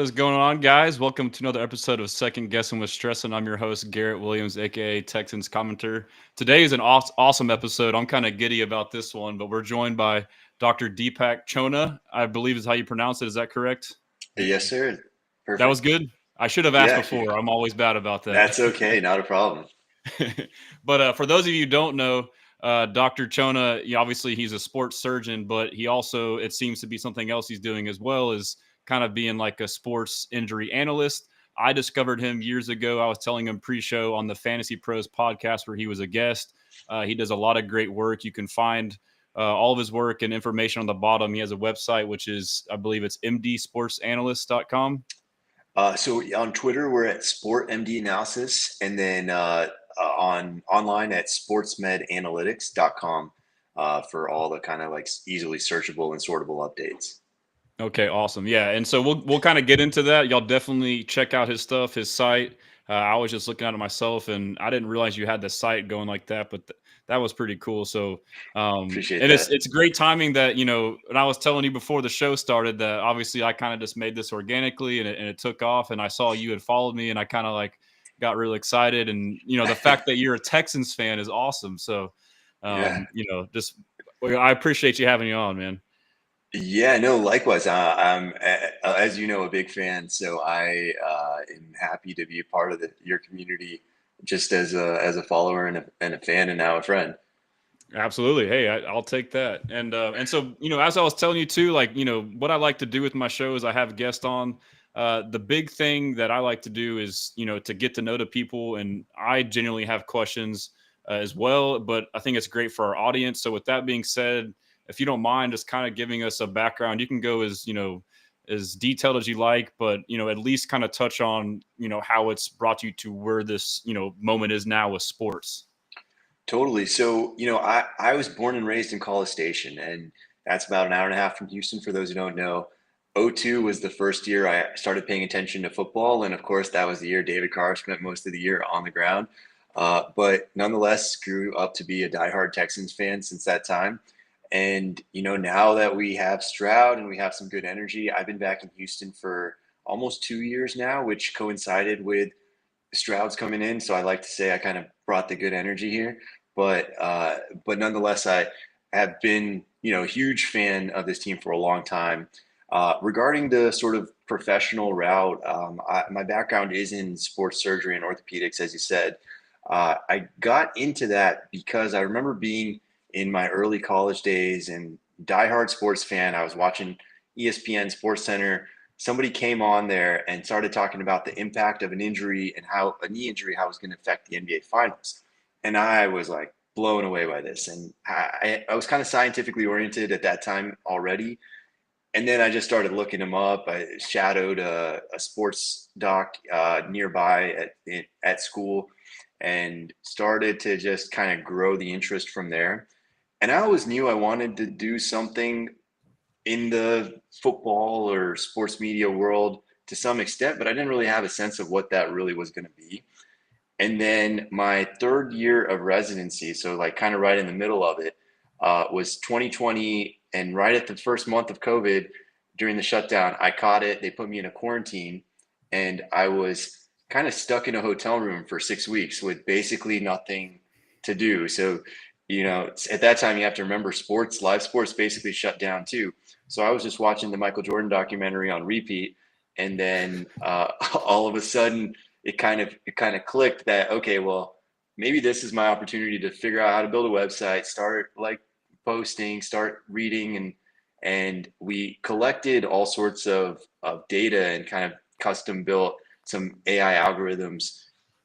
What is going on, guys? Welcome to another episode of Second Guessing with Stressans. I'm your host, Garret Williams, aka Texans commenter. Today is an awesome episode. I'm kind of giddy about this one, but we're joined by Dr. Deepak Chona, I believe is how you pronounce it. Is that correct? Yes, sir. That was Perfect. good. I should have asked Yeah, before. I'm always bad about that. that's okay. Not a problem. But for those of you who don't know, Dr. Chona, obviously he's a sports surgeon, but he also, it seems to be something else he's doing as well, is kind of being like a sports injury analyst. I discovered him years ago. I was telling him pre-show on the FantasyPros podcast where he was a guest. He does a lot of great work. You can find all of his work and information on the bottom. He has a website, which is, I believe it's mdsportsanalyst.com. So on Twitter, we're at SportMDAnalysis, and then on online at SportsMedAnalytics.com for all the kind of like easily searchable and sortable updates. Okay, awesome. Yeah, and so we'll kind of get into that. Y'all definitely check out his stuff, his site. I was just looking at it myself, and I didn't realize you had the site going like that, but that was pretty cool. So, Appreciate and it's that. it's great timing that and I was telling you before the show started that obviously I kind of just made this organically, and it took off, and I saw you had followed me, and I kind of like got really excited, and the fact that you're a Texans fan is awesome. So, Yeah. just I appreciate you having you on, man. Yeah, no, likewise. I'm, as you know, a big fan, so I am happy to be a part of your community, just as a follower and a fan, and now a friend. Absolutely. Hey, I'll take that. And so as I was telling you too, like what I like to do with my show is I have guests on. The big thing that I like to do is to get to know the people, and I genuinely have questions as well. But I think it's great for our audience. So with that being said, if you don't mind, just kind of giving us a background, you can go as as detailed as you like, but at least kind of touch on how it's brought you to where this moment is now with sports. Totally. So, I was born and raised in College Station, and that's about an hour and a half from Houston for those who don't know. '02 was the first year I started paying attention to football. And of course, that was the year David Carr spent most of the year on the ground. But nonetheless, grew up to be a diehard Texans fan since that time. And, now that we have Stroud and we have some good energy, I've been back in Houston for almost 2 years now, which coincided with Stroud's coming in, so I like to say I kind of brought the good energy here. But nonetheless, I have been a huge fan of this team for a long time. Regarding the sort of professional route, my background is in sports surgery and orthopedics, as you said. I got into that because I remember being in my early college days and diehard sports fan. I was watching ESPN Sports Center. Somebody came on there and started talking about the impact of an injury and how a knee injury, how it's going to affect the NBA finals. And I was like blown away by this. And I was kind of scientifically oriented at that time already. And then I just started looking them up. I shadowed a sports doc nearby at school and started to just kind of grow the interest from there. And I always knew I wanted to do something in the football or sports media world to some extent, but I didn't really have a sense of what that really was going to be. And then my third year of residency, so like kind of right in the middle of it, was 2020. And right at the first month of COVID, during the shutdown, I caught it. They put me in a quarantine, and I was kind of stuck in a hotel room for 6 weeks with basically nothing to do. So, at that time, you have to remember live sports basically shut down too. So I was just watching the Michael Jordan documentary on repeat. And then all of a sudden, it kind of clicked that, okay, well, maybe this is my opportunity to figure out how to build a website, start like posting, start reading, and we collected all sorts of data and kind of custom built some AI algorithms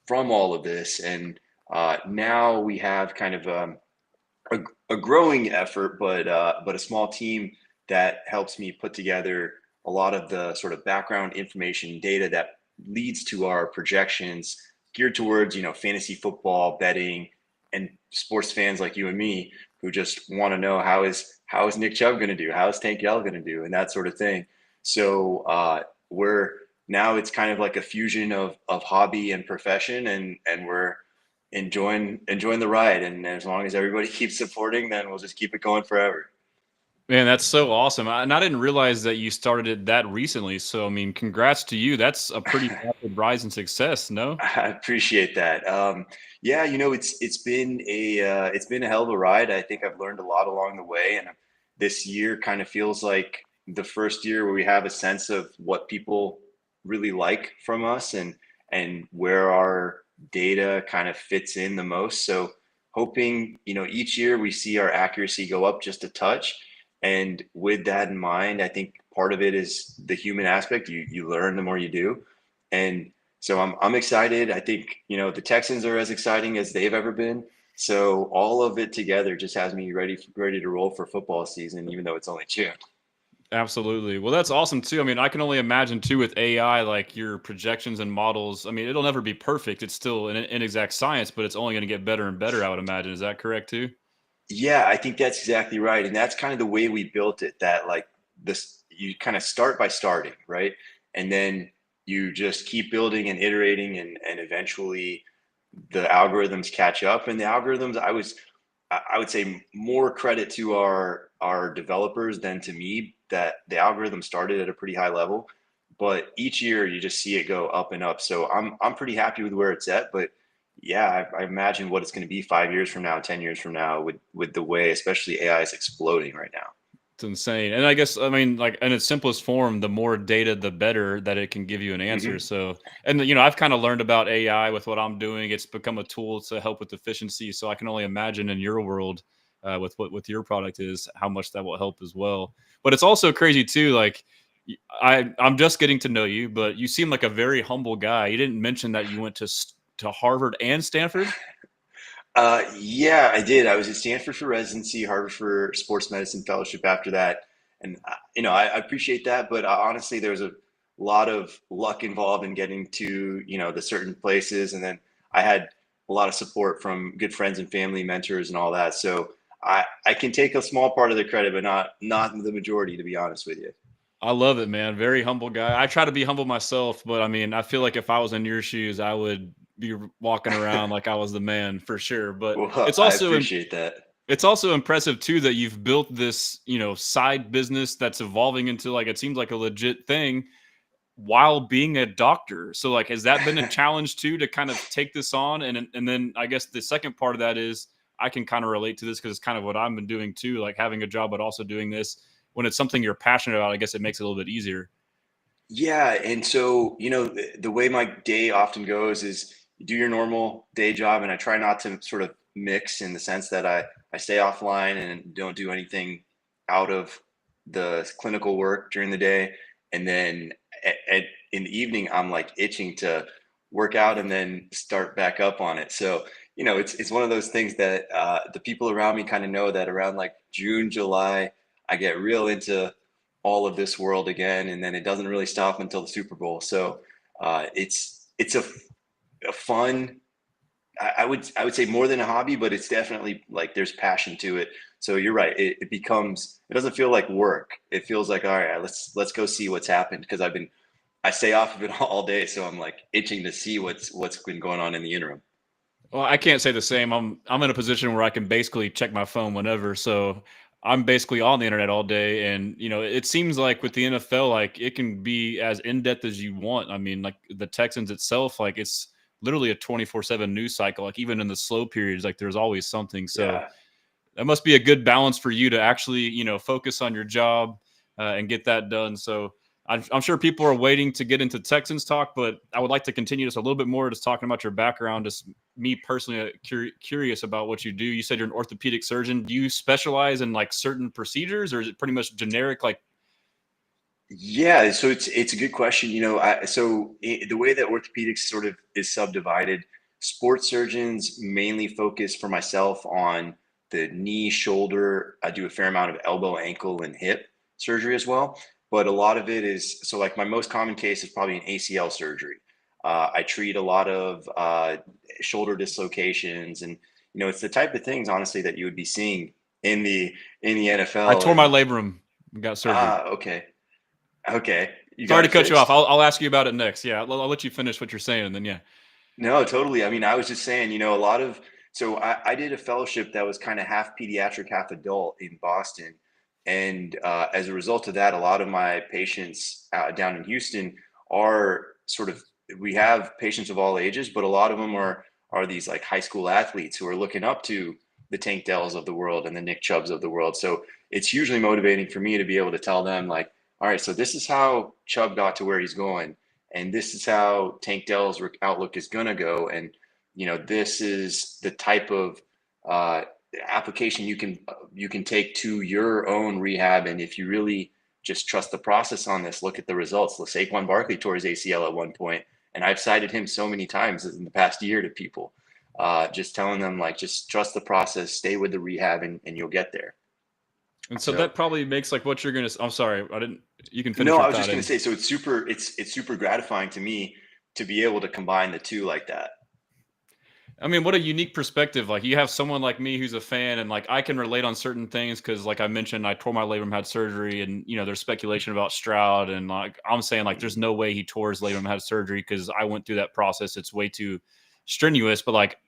from all of this. And now we have kind of a, a growing effort, but a small team that helps me put together a lot of the sort of background information data that leads to our projections geared towards fantasy football betting and sports fans like you and me who just want to know how is Nick Chubb going to do, how is Tank Dell going to do, and that sort of thing. So we're now it's kind of like a fusion of hobby and profession, and we're enjoying the ride. And as long as everybody keeps supporting, then we'll just keep it going forever. Man, that's so awesome. And I didn't realize that you started it that recently. So, I mean, congrats to you. That's a pretty rapid rise in success, no? I appreciate that. Yeah, it's been a hell of a ride. I think I've learned a lot along the way, and this year kind of feels like the first year where we have a sense of what people really like from us, and where our data kind of fits in the most. So hoping, each year we see our accuracy go up just a touch. And with that in mind, I think part of it is the human aspect. You learn the more you do. And so I'm excited. I think, the Texans are as exciting as they've ever been. So all of it together just has me ready to roll for football season, even though it's only June. Absolutely. Well, that's awesome too. I mean, I can only imagine too with AI, like your projections and models. I mean, it'll never be perfect. It's still an inexact science, but it's only going to get better and better, I would imagine. Is that correct too? Yeah, I think that's exactly right. And that's kind of the way we built it, that like this, you kind of start by starting, right? And then you just keep building and iterating, and eventually the algorithms catch up. And the algorithms, I would say more credit to our developers than to me, that the algorithm started at a pretty high level, but each year you just see it go up and up. So I'm pretty happy with where it's at. But yeah, I imagine what it's going to be 5 years from now, 10 years from now, with the way especially AI is exploding right now. It's insane. And I guess, I mean, like in its simplest form, the more data, the better that it can give you an answer. Hmm. So, and I've kind of learned about AI with what I'm doing. It's become a tool to help with efficiency. So I can only imagine in your world, with what with your product is, how much that will help as well. But it's also crazy too. Like, I'm just getting to know you, but you seem like a very humble guy. You didn't mention that you went to Harvard and Stanford. Yeah, I did. I was at Stanford for residency, Harvard for sports medicine fellowship after that. And, I appreciate that. But honestly, there was a lot of luck involved in getting to, the certain places. And then I had a lot of support from good friends and family, mentors, and all that. So I can take a small part of the credit, but not the majority, to be honest with you. I love it, man. Very humble guy. I try to be humble myself, but I mean, I feel like if I was in your shoes, I would be walking around like I was the man for sure. But Well, it's I also appreciate that. it's also impressive too that you've built this, side business that's evolving into like it seems like a legit thing while being a doctor. So like has that been a challenge too to kind of take this on? And then I guess the second part of that is I can kind of relate to this because it's kind of what I've been doing too, like having a job but also doing this. When it's something you're passionate about, I guess it makes it a little bit easier. Yeah, and so, the way my day often goes is you do your normal day job, and I try not to sort of mix, in the sense that I stay offline and don't do anything out of the clinical work during the day. And then in the evening, I'm like itching to work out and then start back up on it. So, it's one of those things that the people around me kind of know that around like June, July, I get real into all of this world again, and then it doesn't really stop until the Super Bowl. So it's a fun. I would say more than a hobby, but it's definitely like there's passion to it. So you're right. It doesn't feel like work. It feels like, all right, let's go see what's happened, because I stay off of it all day, so I'm like itching to see what's been going on in the interim. Well, I can't say the same. I'm in a position where I can basically check my phone whenever. So I'm basically on the internet all day. And it seems like with the NFL, like it can be as in depth as you want. I mean, like the Texans itself, like it's literally a 24/7 news cycle. Like even in the slow periods, like there's always something. So Yeah. that must be a good balance for you to actually, focus on your job, and get that done. So I'm sure people are waiting to get into Texans talk, but I would like to continue just a little bit more, just talking about your background. Just me personally, curious about what you do. You said you're an orthopedic surgeon. Do you specialize in like certain procedures, or is it pretty much generic? Like, Yeah, so it's a good question. The way that orthopedics sort of is subdivided, sports surgeons mainly focus for myself on the knee, shoulder. I do a fair amount of elbow, ankle, and hip surgery as well. But a lot of it is, so like my most common case is probably an ACL surgery. I treat a lot of shoulder dislocations, and it's the type of things, honestly, that you would be seeing in the I NFL. tore my And labrum, and got surgery. okay, okay, you Sorry got to it cut you off. fixed. I'll ask you about it next. Yeah, I'll let you finish what you're saying, and then yeah. No, totally. I mean, I was just saying, a lot of, so I did a fellowship that was kind of half pediatric, half adult in Boston. And as a result of that, a lot of my patients down in Houston are we have patients of all ages, but a lot of them are these like high school athletes who are looking up to the Tank Dells of the world and the Nick Chubbs of the world. So it's hugely motivating for me to be able to tell them like, all right, so this is how Chubb got to where he's going, and this is how Tank Dell's outlook is going to go. And, this is the type of application you can take to your own rehab. And if you really just trust the process on this, look at the results. Saquon Barkley tore his ACL at one point, and I've cited him so many times in the past year to people, just telling them like, just trust the process, stay with the rehab, and you'll get there. And so that probably makes like what you're going to, I'm sorry, you can finish. No, I was just going to say, so it's super gratifying to me to be able to combine the two like that. I mean, what a unique perspective. Like you have someone like me who's a fan, and like I can relate on certain things because like I mentioned, I tore my labrum, had surgery, and there's speculation about Stroud, and like I'm saying like there's no way he tore his labrum, had surgery, because I went through that process. It's way too strenuous. But like,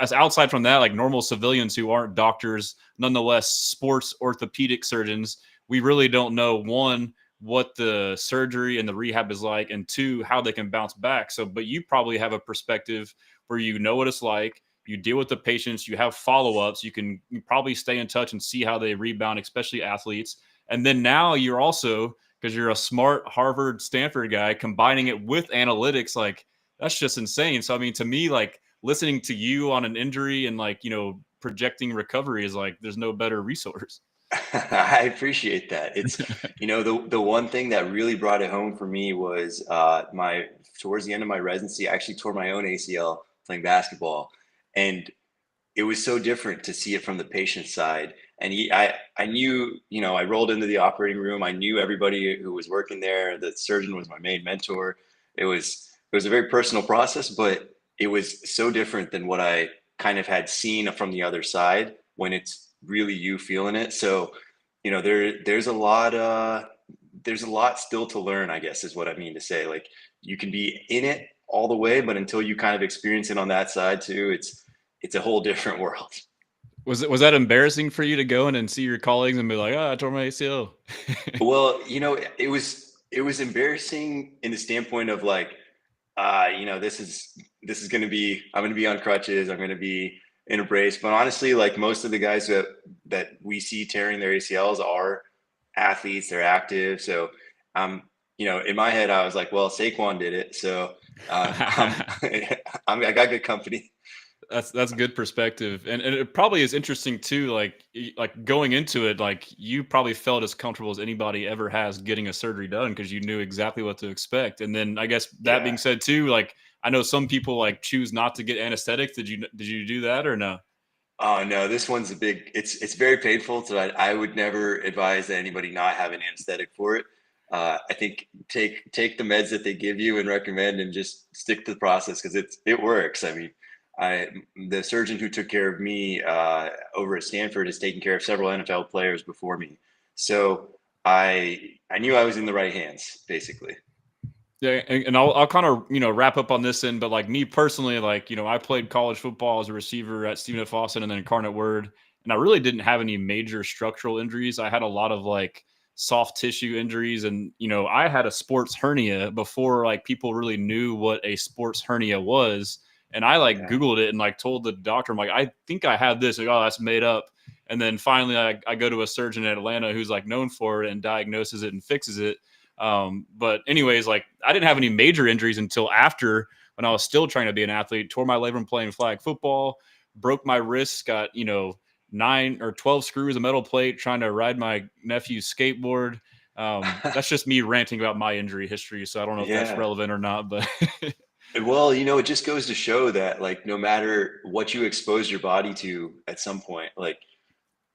as outside from that, like normal civilians who aren't doctors, nonetheless sports orthopedic surgeons, we really don't know, one, what the surgery and the rehab is like, and two, how they can bounce back. So, but you probably have a perspective where you know what it's like, you deal with the patients, you have follow-ups, you probably stay in touch and see how they rebound, especially athletes. And then now you're also, because you're a smart Harvard, Stanford guy, combining it with analytics, like that's just insane. So, I mean, to me, like listening to you on an injury and like, projecting recovery is like, there's no better resource. I appreciate that. It's, the one thing that really brought it home for me was towards the end of my residency, I actually tore my own ACL playing basketball. And it was so different to see it from the patient side. And I knew, I rolled into the operating room. I knew everybody who was working there. The surgeon was my main mentor. It was a very personal process, but it was so different than what I kind of had seen from the other side when it's really you feeling it. So, there's a lot still to learn, I guess, is what I mean to say. Like you can be in it all the way, but until you kind of experience it on that side too, it's a whole different world. Was that embarrassing for you to go in and see your colleagues and be like, I tore my ACL? Well, it was embarrassing in the standpoint of like, this is going to be, I'm going to be on crutches. I'm going to be in a brace. But honestly, like most of the guys that we see tearing their ACLs are athletes, they're active. So, in my head, I was like, well, Saquon did it. So I got good company. That's good perspective. And it probably is interesting too, like going into it, like you probably felt as comfortable as anybody ever has getting a surgery done because you knew exactly what to expect. And then I guess that being said too, like I know some people like choose not to get anesthetics. Did you do that or no? Oh no, this one's it's very painful. So I would never advise that anybody not have an anesthetic for it. I think take the meds that they give you and recommend, and just stick to the process because it works. I mean, the surgeon who took care of me over at Stanford has taken care of several NFL players before me, so I knew I was in the right hands, basically. Yeah, and I'll kind of wrap up on this end, but like me personally, like I played college football as a receiver at Stephen F. Austin and then Incarnate Word, and I really didn't have any major structural injuries. I had a lot of like soft tissue injuries, and I had a sports hernia before like people really knew what a sports hernia was, and I like Googled it and like told the doctor, I'm like, I think I have this. Like, oh, that's made up. And then finally, I go to a surgeon in Atlanta who's like known for it and diagnoses it and fixes it. But anyways, like I didn't have any major injuries until after, when I was still trying to be an athlete. Tore my labrum playing flag football, broke my wrist, got 9 or 12 screws, a metal plate, trying to ride my nephew's skateboard. That's just me ranting about my injury history, so I don't know if that's relevant or not, but well, it just goes to show that like no matter what you expose your body to at some point, like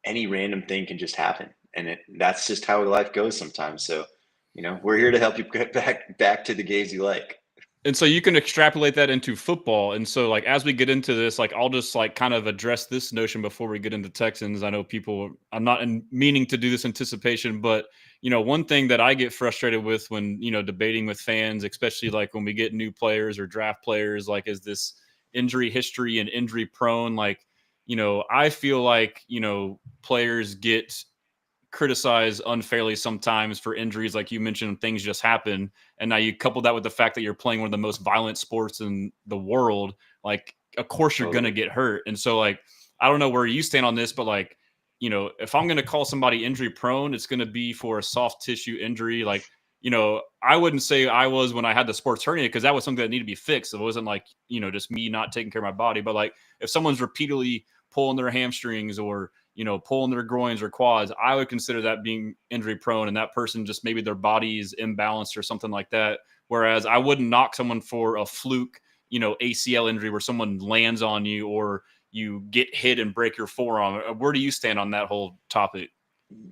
any random thing can just happen, and that's just how life goes sometimes. So we're here to help you get back to the games you like. And so you can extrapolate that into football. And so like as we get into this, like I'll just like kind of address this notion before we get into Texans. I know I'm not meaning to do this anticipation, but one thing that I get frustrated with when debating with fans, especially like when we get new players or draft players, like is this injury history and injury prone. Like I feel like players get criticized unfairly sometimes for injuries, like you mentioned, things just happen. And now you couple that with the fact that you're playing one of the most violent sports in the world. Like, of course you're going to get hurt. And so, like, I don't know where you stand on this, but like, you know, if I'm going to call somebody injury prone, it's going to be for a soft tissue injury. Like, you know, I wouldn't say I was when I had the sports hernia, because that was something that needed to be fixed. It wasn't like, you know, just me not taking care of my body. But like, if someone's repeatedly pulling their hamstrings or, you know, pulling their groins or quads, I would consider that being injury prone. And that person just maybe their body is imbalanced or something like that. Whereas I wouldn't knock someone for a fluke, you know, ACL injury where someone lands on you or you get hit and break your forearm. Where do you stand on that whole topic?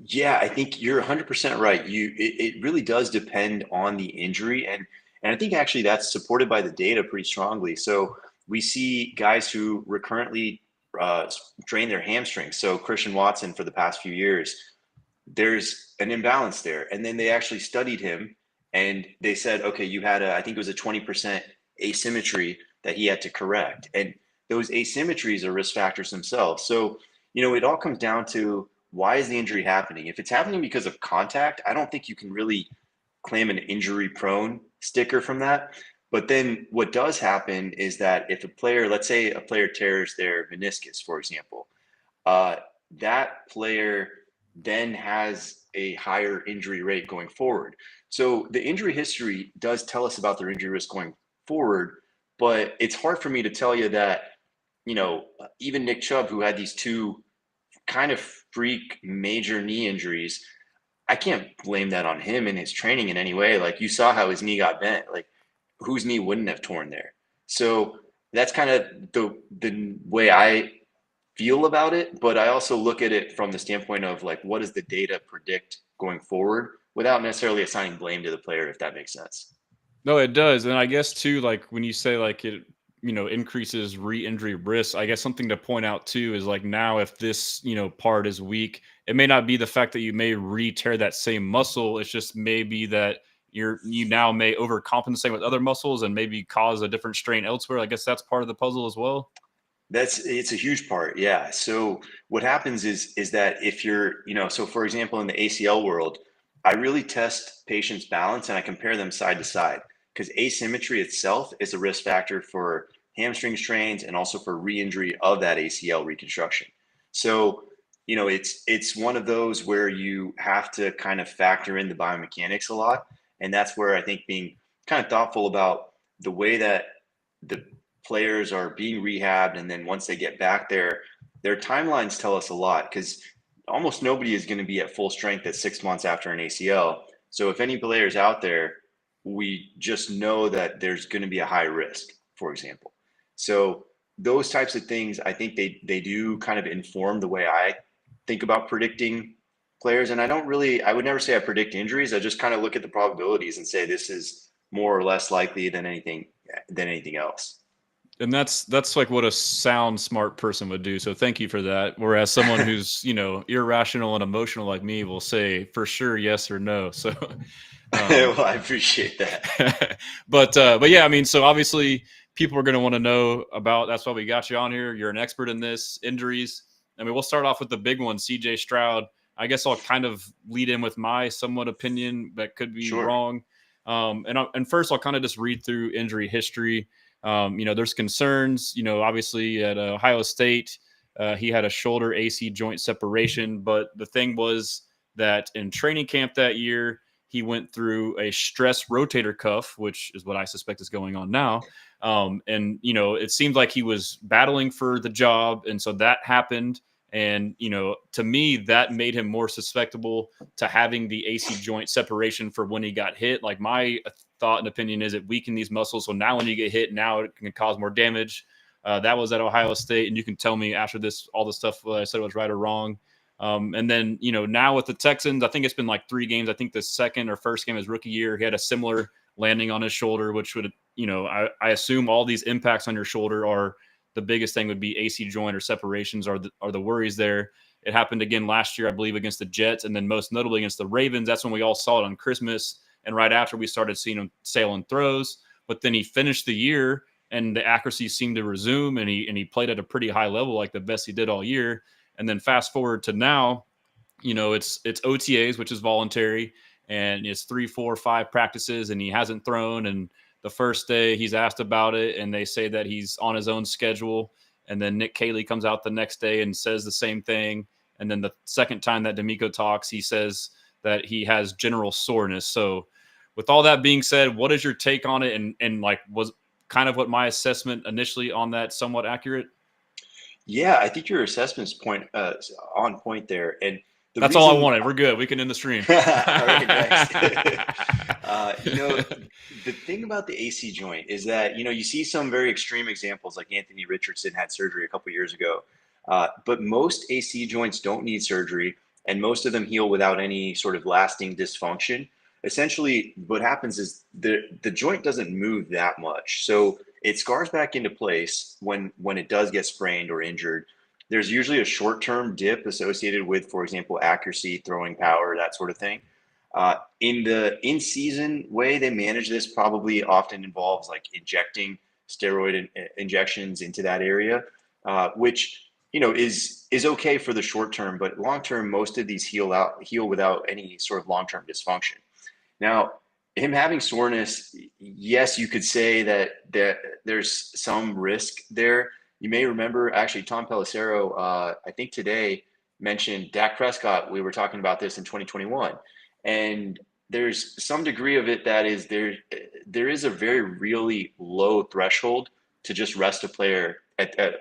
Yeah, I think you're 100% right. It really does depend on the injury, and I think actually that's supported by the data pretty strongly. So we see guys who recurrently strain their hamstrings. So Christian Watson for the past few years, there's an imbalance there, and then they actually studied him, and they said, okay, you had I think it was a 20% asymmetry that he had to correct, and those asymmetries are risk factors themselves. So you know, it all comes down to why is the injury happening? If it's happening because of contact, I don't think you can really claim an injury prone sticker from that. But then what does happen is that if a player, let's say a player tears their meniscus, for example, uh, that player then has a higher injury rate going forward. So the injury history does tell us about their injury risk going forward, but it's hard for me to tell you that, you know, even Nick Chubb, who had these two kind of freak major knee injuries, I can't blame that on him in his training in any way. Like you saw how his knee got bent, like whose knee wouldn't have torn there? So that's kind of the way I feel about it. But I also look at it from the standpoint of like, what does the data predict going forward without necessarily assigning blame to the player, if that makes sense. No, it does. And I guess too, like when you say like it, you know, increases re-injury risk, I guess something to point out too is like now if this, you know, part is weak, it may not be the fact that you may re-tear that same muscle. It's just maybe that you now may overcompensate with other muscles and maybe cause a different strain elsewhere. I guess that's part of the puzzle as well. It's a huge part. Yeah. So what happens is that if you're, you know, so for example, in the ACL world, I really test patients' balance and I compare them side to side because asymmetry itself is a risk factor for hamstring strains and also for re-injury of that ACL reconstruction. So, you know, it's one of those where you have to kind of factor in the biomechanics a lot. And that's where I think being kind of thoughtful about the way that the players are being rehabbed, and then once they get back there, their timelines tell us a lot because almost nobody is going to be at full strength at 6 months after an ACL. So if any players out there, we just know that there's going to be a high risk, for example. So those types of things, I think they do kind of inform the way I think about predicting players. And I would never say I predict injuries. I just kind of look at the probabilities and say this is more or less likely than anything else. And that's like what a sound smart person would do. So thank you for that. Whereas someone who's, you know, irrational and emotional like me will say for sure yes or no. So Well, I appreciate that. but yeah, I mean, so obviously people are going to want to know about, that's why we got you on here. You're an expert in this, injuries. I mean, we'll start off with the big one, CJ Stroud. I guess I'll kind of lead in with my somewhat opinion that could be Sure. wrong. And first I'll kind of just read through injury history. You know, there's concerns, you know, obviously at Ohio State, he had a shoulder AC joint separation. But the thing was that in training camp that year, he went through a stress rotator cuff, which is what I suspect is going on now. And, you know, it seemed like he was battling for the job. And so that happened. And, you know, to me, that made him more susceptible to having the AC joint separation for when he got hit. Like my thought and opinion is it weakened these muscles. So now when you get hit, now it can cause more damage. That was at Ohio State. And you can tell me after this, all the stuff I said was right or wrong. And then, you know, now with the Texans, I think it's been like 3 games. I think the second or first game of his rookie year, he had a similar landing on his shoulder, which would, you know, I assume all these impacts on your shoulder are the biggest thing would be AC joint or separations are the worries there. It happened again last year, I believe, against the Jets, and then most notably against the Ravens. That's when we all saw it on Christmas. And right after we started seeing him sailing throws, but then he finished the year and the accuracy seemed to resume, and he played at a pretty high level, like the best he did all year. And then fast forward to now, it's OTAs, which is voluntary, and it's 3, 4, 5 practices, and he hasn't thrown. And the first day he's asked about it, and they say that he's on his own schedule. And then Nick Caley comes out the next day and says the same thing. And then the second time that D'Amico talks, he says that he has general soreness. So, with all that being said, what is your take on it? And like, was kind of what my assessment initially on that somewhat accurate? Yeah, I think your assessment's on point there. And the That's all I reason, wanted. We're good. We can end the stream. all right, nice. You know, the thing about the AC joint is that, you see some very extreme examples, like Anthony Richardson had surgery a couple years ago. But most AC joints don't need surgery, and most of them heal without any sort of lasting dysfunction. Essentially, what happens is the joint doesn't move that much. So it scars back into place when it does get sprained or injured. There's usually a short-term dip associated with, for example, accuracy, throwing power, that sort of thing. In the in-season way they manage this probably often involves like injecting steroid injections into that area, which is okay for the short term, but long term most of these heal without any sort of long-term dysfunction. Now, him having soreness, yes, you could say that there's some risk there. You may remember, actually, Tom Pelissero, I think today, mentioned Dak Prescott. We were talking about this in 2021. And there's some degree of it that is there is a very really low threshold to just rest a player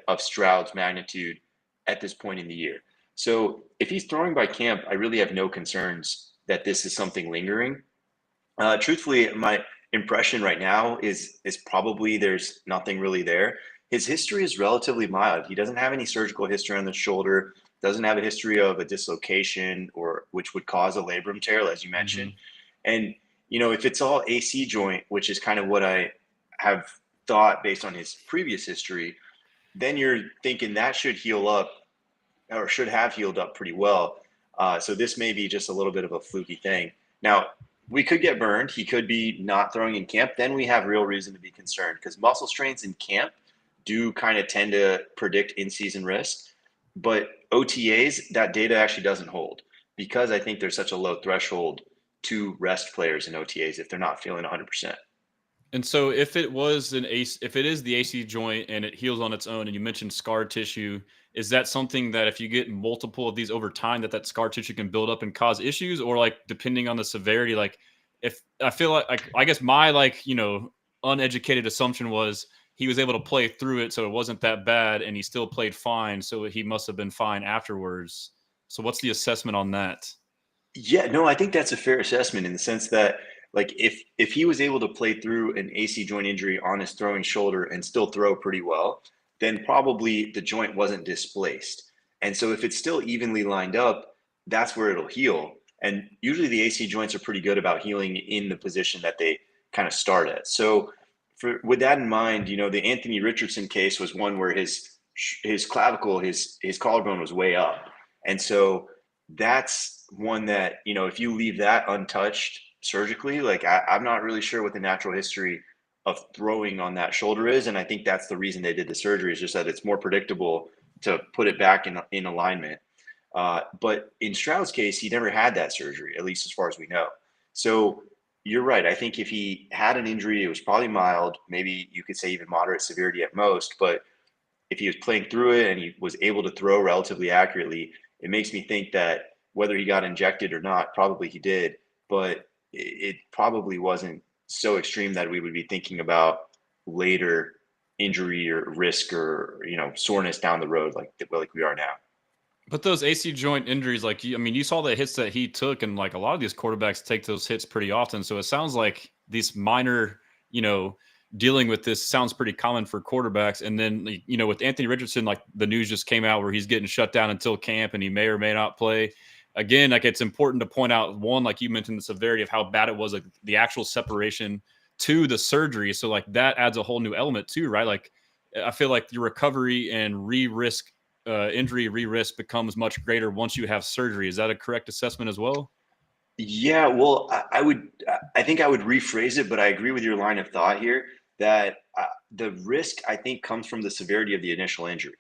of Stroud's magnitude at this point in the year. So if he's throwing by camp, I really have no concerns that this is something lingering. Truthfully, my impression right now is probably there's nothing really there. His history is relatively mild. He doesn't have any surgical history on the shoulder, doesn't have a history of a dislocation or which would cause a labrum tear, as you mentioned. And, if it's all AC joint, which is kind of what I have thought based on his previous history, then you're thinking that should heal up or should have healed up pretty well. So this may be just a little bit of a fluky thing. Now, we could get burned. He could be not throwing in camp. Then we have real reason to be concerned because muscle strains in camp do kind of tend to predict in-season risk. But OTAs, that data actually doesn't hold because I think there's such a low threshold to rest players in OTAs if they're not feeling 100%. And so if it was if it is the AC joint and it heals on its own, and you mentioned scar tissue, is that something that if you get multiple of these over time, that scar tissue can build up and cause issues, or like depending on the severity? Like, if I feel like I guess my uneducated assumption was he was able to play through it, so it wasn't that bad, and he still played fine, so he must have been fine afterwards. So what's the assessment on that? Yeah, no, I think that's a fair assessment in the sense that, like, if he was able to play through an AC joint injury on his throwing shoulder and still throw pretty well, then probably the joint wasn't displaced. And so if it's still evenly lined up, that's where it'll heal. And usually the AC joints are pretty good about healing in the position that they kind of start at. So with that in mind, the Anthony Richardson case was one where his clavicle, his collarbone was way up. And so that's one that, if you leave that untouched surgically, like I'm not really sure what the natural history of throwing on that shoulder is. And I think that's the reason they did the surgery, is just that it's more predictable to put it back in alignment. But in Stroud's case, he never had that surgery, at least as far as we know. So you're right. I think if he had an injury, it was probably mild, maybe you could say even moderate severity at most. But if he was playing through it and he was able to throw relatively accurately, it makes me think that whether he got injected or not, probably he did, but it probably wasn't so extreme that we would be thinking about later injury or risk or, soreness down the road like we are now. But those AC joint injuries, you saw the hits that he took, and like a lot of these quarterbacks take those hits pretty often. So it sounds like these minor, dealing with this sounds pretty common for quarterbacks. And then, with Anthony Richardson, like the news just came out where he's getting shut down until camp and he may or may not play. Again, like it's important to point out, one, like you mentioned, the severity of how bad it was, like the actual separation to the surgery. So like that adds a whole new element too, right? Like I feel like your recovery and injury re-risk becomes much greater once you have surgery. Is that a correct assessment as well? Yeah, well, I think I would rephrase it, but I agree with your line of thought here that the risk, I think, comes from the severity of the initial injury.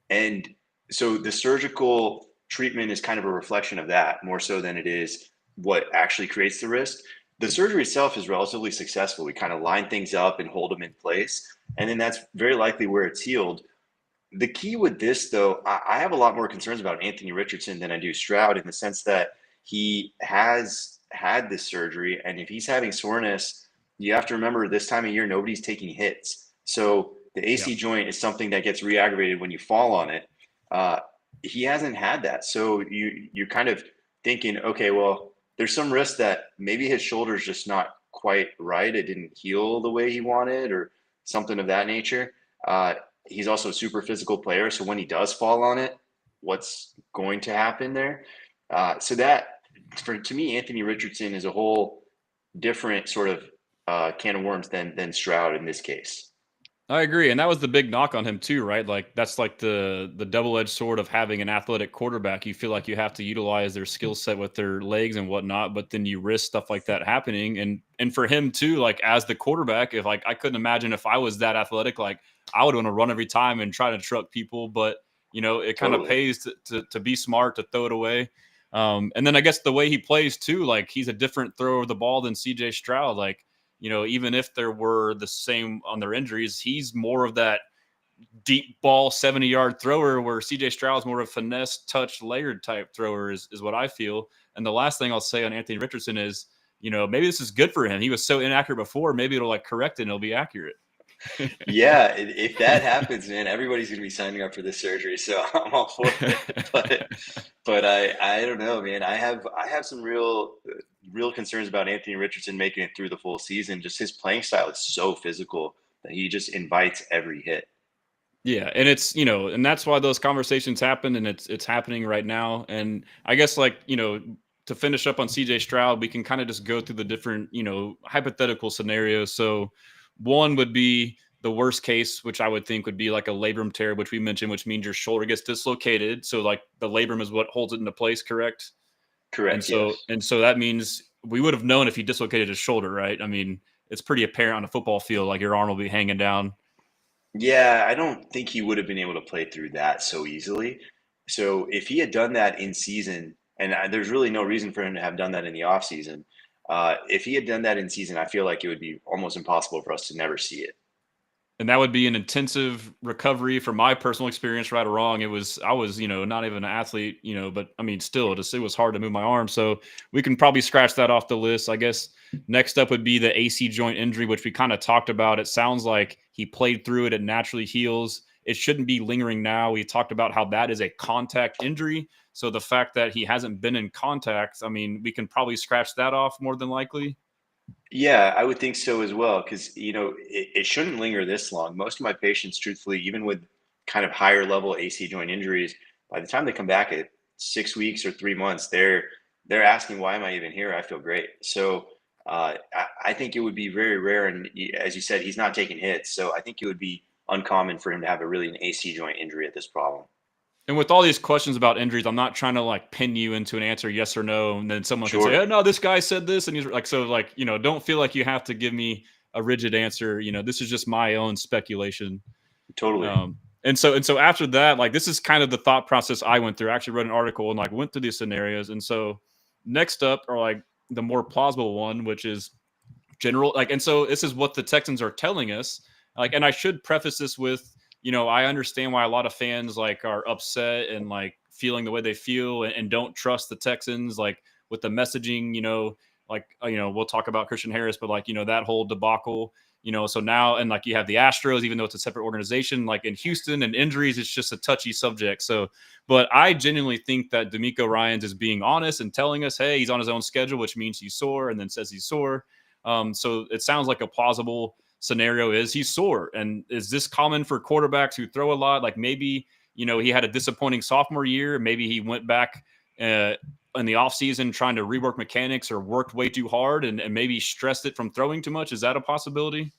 And so the surgical treatment is kind of a reflection of that more so than it is what actually creates the wrist. The surgery itself is relatively successful. We kind of line things up and hold them in place, and then that's very likely where it's healed. The key with this, though, I have a lot more concerns about Anthony Richardson than I do Stroud, in the sense that he has had this surgery. And if he's having soreness, you have to remember this time of year, nobody's taking hits. So the Yeah. AC joint is something that gets re-aggravated when you fall on it. Uh, he hasn't had that. So you're kind of thinking, okay, well, there's some risk that maybe his shoulder's just not quite right. It didn't heal the way he wanted or something of that nature. He's also a super physical player. So when he does fall on it, what's going to happen there? So that, to me, Anthony Richardson is a whole different sort of can of worms than Stroud in this case. I agree, and that was the big knock on him too, right? Like that's like the double-edged sword of having an athletic quarterback. You feel like you have to utilize their skill set with their legs and whatnot, but then you risk stuff like that happening. And for him too, like as the quarterback, if like I couldn't imagine if I was that athletic, like I would want to run every time and try to truck people, but it kind of Totally. pays to be smart, to throw it away. And then I guess the way he plays too, like he's a different thrower of the ball than CJ Stroud. Like even if there were the same on their injuries, he's more of that deep ball 70-yard thrower, where CJ Stroud's more of a finesse, touch, layered type thrower is what I feel. And the last thing I'll say on Anthony Richardson is, maybe this is good for him. He was so inaccurate before. Maybe it'll like correct it and it'll be accurate. Yeah, if that happens, man, everybody's going to be signing up for this surgery. So I'm all for it. But I don't know, man. I have some real concerns about Anthony Richardson making it through the full season. Just his playing style is so physical that he just invites every hit. Yeah, and it's and that's why those conversations happen, and it's happening right now. And I guess like to finish up on CJ Stroud, we can kind of just go through the different hypothetical scenarios. So one would be the worst case, which I would think would be like a labrum tear, which we mentioned, which means your shoulder gets dislocated. So like the labrum is what holds it into place, correct? And Correct. so Yes. and so that means we would have known if he dislocated his shoulder, right? I mean, it's pretty apparent on a football field, like your arm will be hanging down. Yeah, I don't think he would have been able to play through that so easily. So if he had done that in season, and there's really no reason for him to have done that in the off season, if he had done that in season, I feel like it would be almost impossible for us to never see it. And that would be an intensive recovery. From my personal experience, right or wrong. I was, not even an athlete, but I mean, still, it was hard to move my arm. So we can probably scratch that off the list. I guess next up would be the AC joint injury, which we kind of talked about. It sounds like he played through it. It naturally heals. It shouldn't be lingering now. We talked about how that is a contact injury. So the fact that he hasn't been in contact, I mean, we can probably scratch that off more than likely. Yeah, I would think so as well, because it shouldn't linger this long. Most of my patients, truthfully, even with kind of higher level AC joint injuries, by the time they come back at 6 weeks or 3 months, they're asking, why am I even here? I feel great. So I think it would be very rare, and as you said, he's not taking hits, so I think it would be uncommon for him to have an AC joint injury at this problem. And with all these questions about injuries, I'm not trying to like pin you into an answer, yes or no. And then someone can say, oh, Sure, no, this guy said this. And he's like, so like, don't feel like you have to give me a rigid answer. This is just my own speculation. totally. And so after that, like, this is kind of the thought process I went through. I actually wrote an article and like went through these scenarios. And so next up are like the more plausible one, which is general. Like, and so this is what the Texans are telling us. Like, and I should preface this with, I understand why a lot of fans like are upset and like feeling the way they feel and don't trust the Texans, like with the messaging, like, we'll talk about Christian Harris, but like, that whole debacle, so now, and like you have the Astros, even though it's a separate organization, like in Houston and injuries, it's just a touchy subject. So, but I genuinely think that D'Amico Ryans is being honest and telling us, hey, he's on his own schedule, which means he's sore, and then says he's sore. So it sounds like a plausible scenario is he's sore. And is this common for quarterbacks who throw a lot? Like maybe, he had a disappointing sophomore year. Maybe he went back in the offseason trying to rework mechanics or worked way too hard and maybe stressed it from throwing too much. Is that a possibility?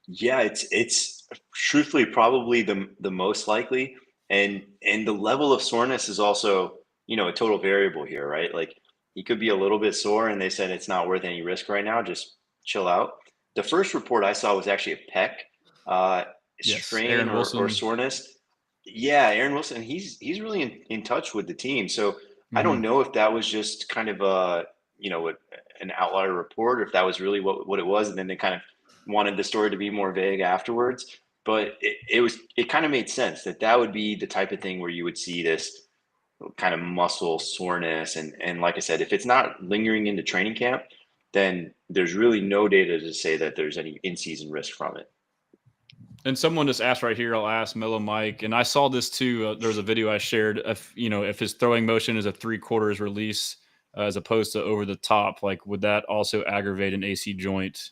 Yeah, it's truthfully probably the most likely, and the level of soreness is also a total variable here, right? Like he could be a little bit sore, and they said it's not worth any risk right now. Just chill out. The first report I saw was actually a pec Yes. strain Aaron or Wilson. soreness. Yeah, Aaron Wilson, he's really in touch with the team. So I don't Hmm. know if that was just kind of an outlier report, or if that was really what it was, and then they kind of wanted the story to be more vague afterwards. But it kind of made sense that that would be the type of thing where you would see this kind of muscle soreness, and like I said, if it's not lingering into training camp, then there's really no data to say that there's any in-season risk from it. And someone just asked right here, I'll ask Mellow Mike, and I saw this too. There was a video I shared. If his throwing motion is a 3/4 release as opposed to over the top, like would that also aggravate an AC joint?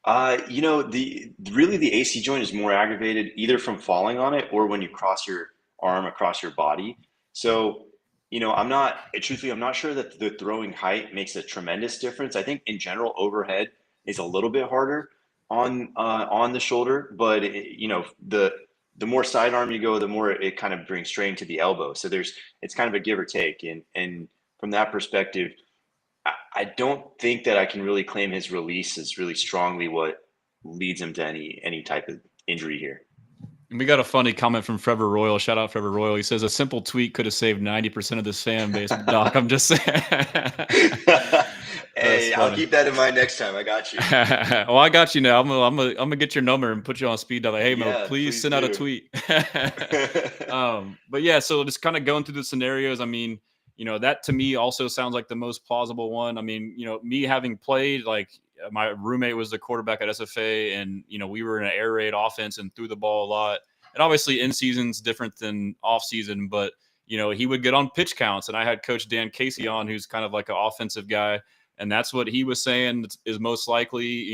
The really the AC joint is more aggravated either from falling on it or when you cross your arm across your body. So, I'm not sure that the throwing height makes a tremendous difference. I think in general, overhead is a little bit harder on the shoulder, but the more sidearm you go, the more it kind of brings strain to the elbow. So it's kind of a give or take, and from that perspective. I don't think that I can really claim his release is really strongly what leads him to any type of injury here. And we got a funny comment from Trevor Royal. Shout out Trevor Royal. He says a simple tweet could have saved 90% of this fan base. But Doc, I'm just saying. That's Hey, I'll funny. keep that in mind next time. I got you. Well, I got you now. I'm gonna get your number and put you on speed dial. Like, hey, Mo, Yeah, please please send out a do. tweet. But yeah, so just kind of going through the scenarios. I mean, that to me also sounds like the most plausible one. I mean, me having played, like my roommate was the quarterback at SFA, and we were in an air raid offense and threw the ball a lot. And obviously, in season's different than off season, but he would get on pitch counts, and I had Coach Dan Casey on, who's kind of like an offensive guy, and that's what he was saying is most likely.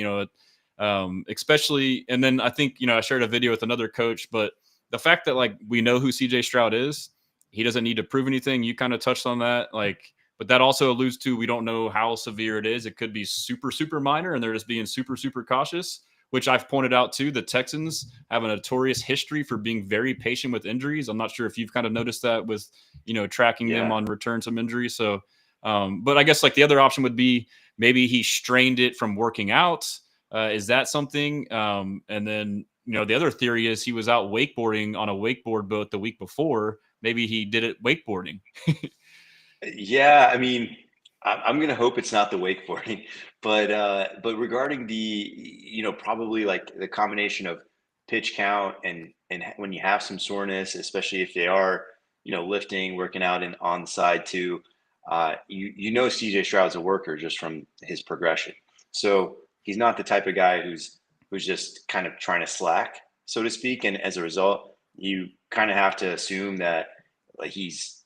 Especially, and then I think I shared a video with another coach, but the fact that like we know who CJ Stroud is, he doesn't need to prove anything. You kind of touched on that, like, but that also alludes to we don't know how severe it is. It could be super super minor, and they're just being super super cautious. Which I've pointed out too. The Texans have a notorious history for being very patient with injuries. I'm not sure if you've kind of noticed that with tracking them Yeah. on returns from injury. So, but I guess like the other option would be maybe he strained it from working out. Is that something? And then the other theory is he was out wakeboarding on a wakeboard boat the week before. Maybe he did it wakeboarding. Yeah, I mean, I'm gonna hope it's not the wakeboarding, but regarding probably like the combination of pitch count and when you have some soreness, especially if they are lifting, working out and on the side too, CJ Stroud's a worker just from his progression. So he's not the type of guy who's just kind of trying to slack, so to speak, and as a result, you kind of have to assume that like he's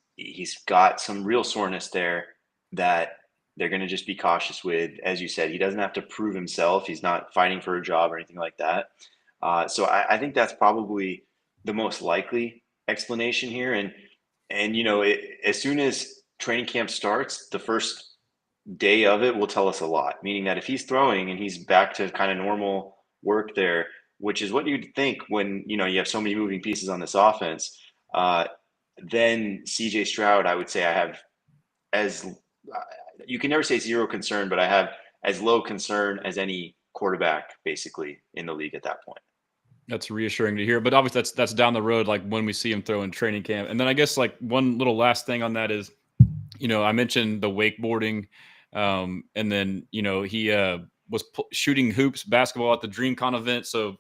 got some real soreness there that they're going to just be cautious with. As you said, he doesn't have to prove himself. He's not fighting for a job or anything like that. So I think that's probably the most likely explanation here. And as soon as training camp starts, the first day of it will tell us a lot. Meaning that if he's throwing and he's back to kind of normal work there, which is what you'd think when you have so many moving pieces on this offense. Then CJ Stroud, I would say I have as you can never say zero concern, but I have as low concern as any quarterback basically in the league at that point. That's reassuring to hear. But obviously, that's down the road, like when we see him throw in training camp. And then I guess like one little last thing on that is, I mentioned the wakeboarding, and then he was shooting hoops, basketball at the DreamCon event. So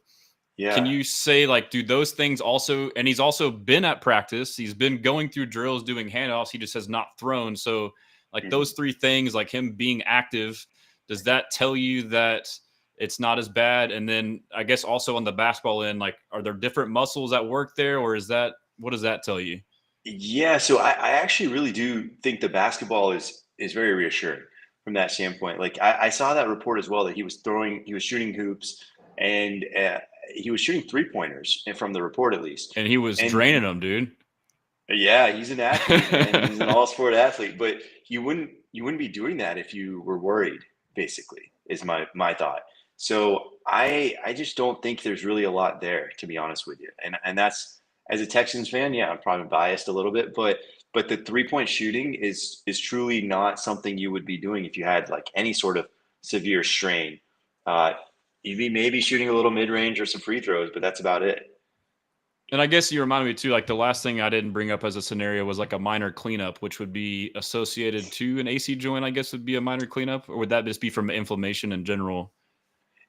can Yeah. you say like, do those things also? And he's also been at practice. He's been going through drills, doing handoffs. He just has not thrown. So like those Mhm. three things, like him being active, does that tell you that it's not as bad? And then I guess also on the basketball end, like, are there different muscles at work there, or is that what does that tell you? Yeah, so I actually really do think the basketball is very reassuring from that standpoint. Like I saw that report as well that he was shooting hoops, and he was shooting 3 pointers, and from the report at least. And he was And draining them, dude. yeah, he's an athlete, man. He's an all sport athlete, but you wouldn't be doing that if you were worried, basically, is my thought. So I just don't think there's really a lot there, to be honest with you. And that's as a Texans fan, yeah, I'm probably biased a little bit, but the 3 point shooting is truly not something you would be doing if you had like any sort of severe strain. Uh, you'd be maybe shooting a little mid range or some free throws, but that's about it. And I guess you reminded me too, like the last thing I didn't bring up as a scenario was like a minor cleanup, which would be associated to an AC joint, I guess would be a minor cleanup, or would that just be from inflammation in general?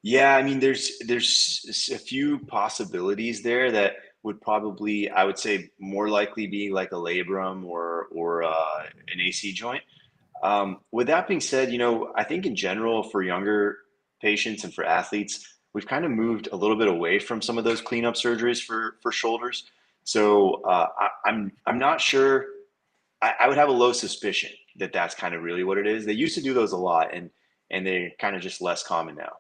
Yeah, I mean, there's a few possibilities there that would probably, I would say, more likely be like a labrum or an AC joint. With that being said, I think in general for younger patients and for athletes, we've kind of moved a little bit away from some of those cleanup surgeries for shoulders. So I'm not sure. I would have a low suspicion that that's kind of really what it is. They used to do those a lot, and they're kind of just less common now.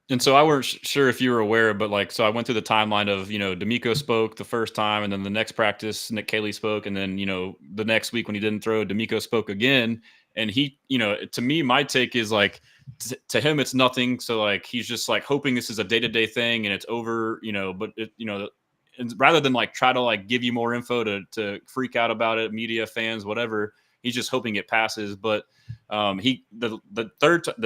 And so I weren't sure if you were aware, but like, so I went through the timeline of, D'Amico spoke the first time, and then the next practice, Nick Caley spoke. And then, the next week when he didn't throw, D'Amico spoke again. And he, to me, my take is like, to him, it's nothing. So like, he's just like hoping this is a day-to-day thing and it's over, but and rather than like try to like give you more info to freak out about it, media, fans, whatever, he's just hoping it passes. But the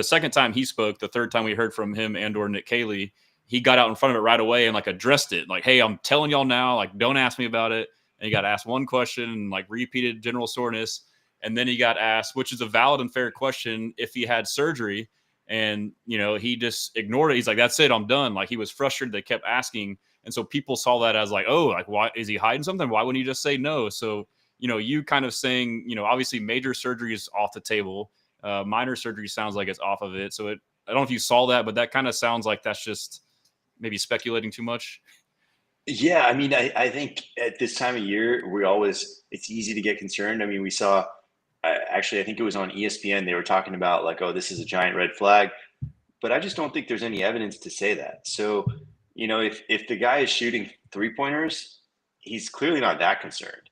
second time he spoke, the third time we heard from him and or Nick Caley, he got out in front of it right away and like addressed it, like, "Hey, I'm telling y'all now, like, don't ask me about it." And he got asked one question and like repeated general soreness, and then he got asked, which is a valid and fair question, if he had surgery, and he just ignored it. He's like, "That's it, I'm done." Like he was frustrated. They kept asking, and so people saw that as like, "Oh, like why is he hiding something? Why wouldn't he just say no?" So you kind of saying, obviously major surgery is off the table. Minor surgery sounds like it's off of it. So I don't know if you saw that, but that kind of sounds like that's just maybe speculating too much. Yeah, I mean, I think at this time of year, it's easy to get concerned. I mean, we saw, actually, I think it was on ESPN, they were talking about like, oh, this is a giant red flag, but I just don't think there's any evidence to say that. So, if the guy is shooting three pointers, he's clearly not that concerned.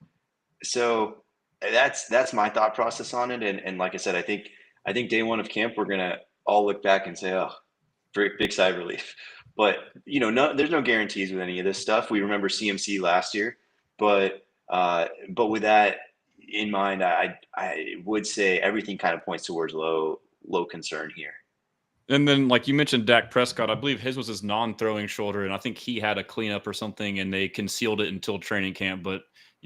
So that's my thought process on it. And like I said, I think day one of camp, we're gonna all look back and say, oh, big sigh of relief. But no, there's no guarantees with any of this stuff. We remember CMC last year, but with that in mind, I would say everything kind of points towards low concern here. And then, like you mentioned, Dak Prescott, I believe his was his non-throwing shoulder, and I think he had a cleanup or something, and they concealed it until training camp. But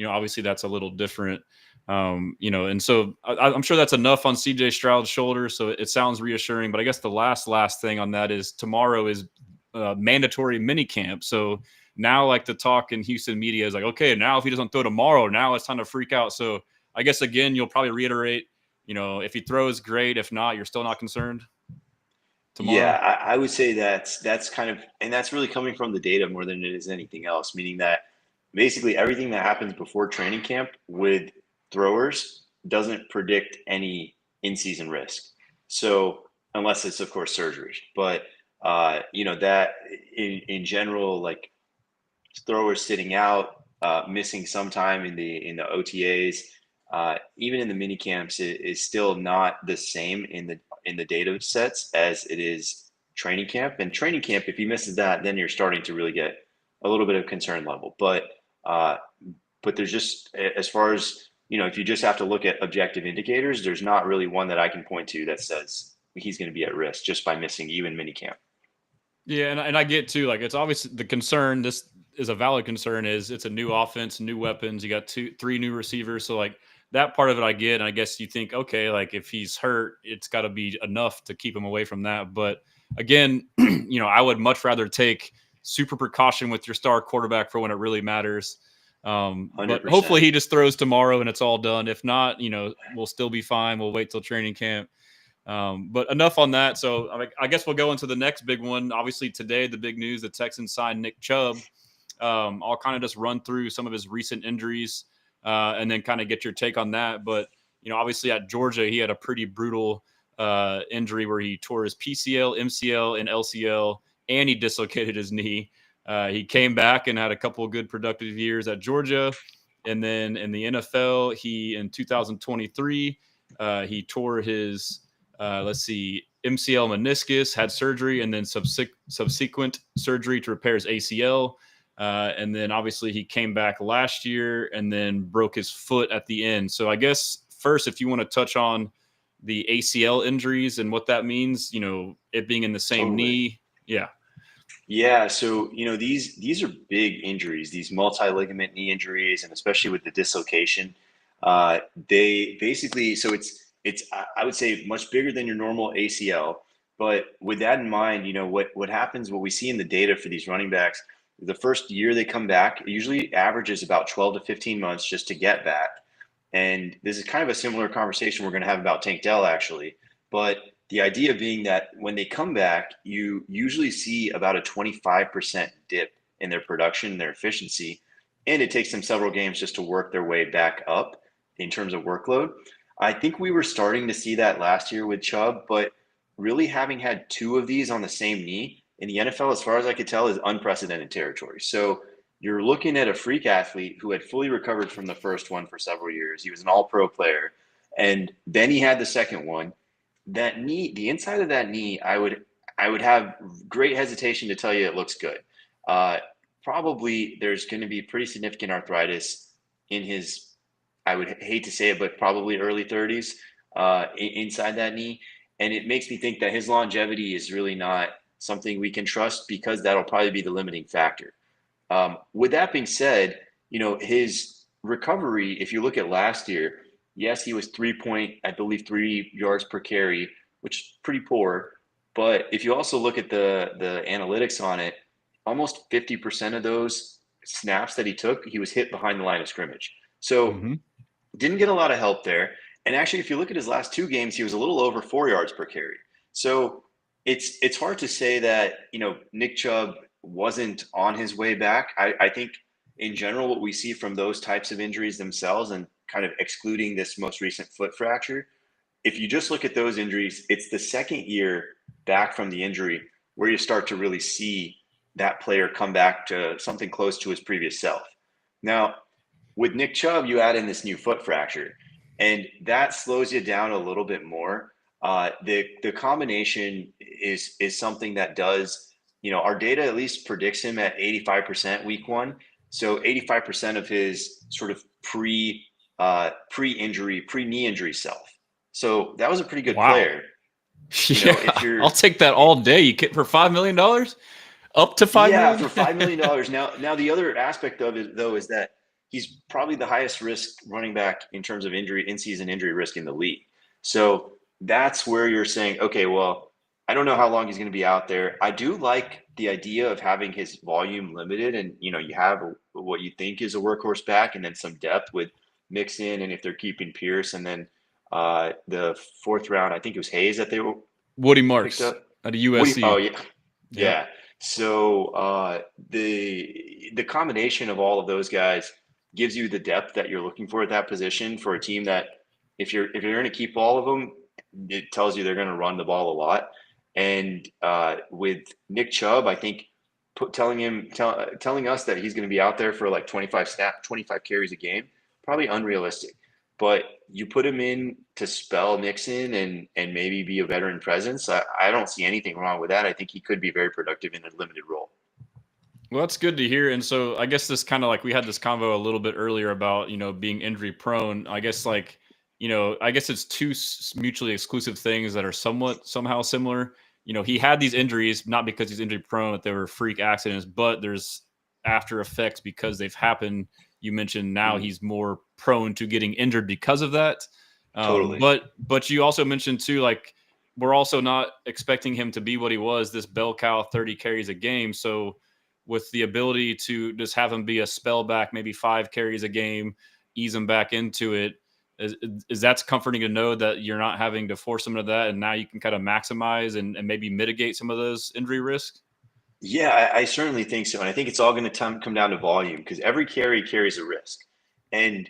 obviously that's a little different. And so I'm sure that's enough on CJ Stroud's shoulder. So it sounds reassuring. But I guess the last thing on that is tomorrow is mandatory mini camp. So now, like the talk in Houston media is like, okay, now if he doesn't throw tomorrow, now it's time to freak out. So I guess again, you'll probably reiterate, if he throws, great. If not, you're still not concerned Yeah, tomorrow. I would say that's kind of, and that's really coming from the data more than it is anything else, meaning that basically everything that happens before training camp with throwers doesn't predict any in-season risk. So unless it's of course surgery, but that in general, like throwers sitting out, missing some time in the OTAs, even in the mini camps, is still not the same in the data sets as it is training camp. And training camp, if he misses that, then you're starting to really get a little bit of concern level. Uh, but there's just, as far as if you just have to look at objective indicators, there's not really one that I can point to that says he's going to be at risk just by missing even mini camp. Yeah, and I get too, like it's obviously the concern, this is a valid concern, is it's a new offense, new weapons, you got three new receivers. So like that part of it I get. And I guess you think, okay, like if he's hurt, it's gotta be enough to keep him away from that. But again, I would much rather take super precaution with your star quarterback for when it really matters. But hopefully 100%. he just throws tomorrow and it's all done. If not, we'll still be fine. We'll wait till training camp. But enough on that. So I guess we'll go into the next big one. Obviously, today, the big news, the Texans signed Nick Chubb. I'll kind of just run through some of his recent injuries and then kind of get your take on that. But, obviously at Georgia, he had a pretty brutal injury where he tore his PCL, MCL, and LCL, and he dislocated his knee. He came back and had a couple of good productive years at Georgia. And then in the NFL, in 2023, he tore his MCL meniscus, had surgery, and then subsequent surgery to repair his ACL. And then obviously he came back last year and then broke his foot at the end. So I guess first, if you want to touch on the ACL injuries and what that means, it being in the same Totally. knee. Yeah. Yeah, so these are big injuries, these multi-ligament knee injuries, and especially with the dislocation, uh, they basically so it's I would say much bigger than your normal ACL. But with that in mind, what happens, what we see in the data for these running backs, the first year they come back, it usually averages about 12 to 15 months just to get back. And this is kind of a similar conversation we're going to have about Tank Dell, actually. But the idea being that when they come back, you usually see about a 25% dip in their production, their efficiency, and it takes them several games just to work their way back up in terms of workload. I think we were starting to see that last year with Chubb, but really having had two of these on the same knee in the NFL, as far as I could tell, is unprecedented territory. So you're looking at a freak athlete who had fully recovered from the first one for several years. He was an all-pro player, and then he had the second one. That knee, the inside of that knee, I would have great hesitation to tell you it looks good. Uh, Probably there's going to be pretty significant arthritis in his, I would hate to say it, but probably early 30s inside that knee. And it makes me think that his longevity is really not something we can trust, because that'll probably be the limiting factor. With that being said, his recovery, if you look at last year, yes, he was I believe 3 yards per carry, which is pretty poor. But if you also look at the analytics on it, almost 50% of those snaps that he took, he was hit behind the line of scrimmage. So Mm-hmm. didn't get a lot of help there. And actually, if you look at his last two games, he was a little over 4 yards per carry. So it's hard to say that Nick Chubb wasn't on his way back. I think in general, what we see from those types of injuries themselves, and kind of excluding this most recent foot fracture, if you just look at those injuries, it's the second year back from the injury where you start to really see that player come back to something close to his previous self. Now, with Nick Chubb, you add in this new foot fracture, and that slows you down a little bit more. The combination is something that does, our data at least predicts him at 85% week one. So 85% of his sort of pre-injury, pre-knee injury self. So that was a pretty good Wow. player. If Yeah, you're I'll take that all day. You get for $5 million, up to five Yeah, million. for $5 million. Now the other aspect of it though is that he's probably the highest risk running back in terms of injury, in-season injury risk in the league. So that's where you're saying, okay, well, I don't know how long he's going to be out there. I do like the idea of having his volume limited, and you have what you think is a workhorse back, and then some depth with Mixon, and if they're keeping Pierce, and then the fourth round, I think it was Hayes that they Woody picked Marks up. at a What do you? Oh USC. yeah, Yep. yeah. So the combination of all of those guys gives you the depth that you're looking for at that position for a team that, if you're going to keep all of them, it tells you they're going to run the ball a lot. And with Nick Chubb, I think telling us that he's going to be out there for like 25 carries a game, probably unrealistic. But you put him in to spell Mixon and maybe be a veteran presence. I don't see anything wrong with that. I think he could be very productive in a limited role. Well, that's good to hear. And so I guess this kind of like we had this convo a little bit earlier about, being injury prone. I guess like, I guess it's two mutually exclusive things that are somehow similar. He had these injuries, not because he's injury prone, that they were freak accidents, but there's after effects because they've happened. You mentioned now Mm, he's more prone to getting injured because of that. totally. But you also mentioned too, like, we're also not expecting him to be what he was, this bell cow 30 carries a game. So, with the ability to just have him be a spell back, maybe 5 carries a game, ease him back into it. Is that's comforting to know that you're not having to force him into that, and now you can kind of maximize and maybe mitigate some of those injury risks. Yeah, I certainly think so. And I think it's all going to come down to volume, because every carry carries a risk. And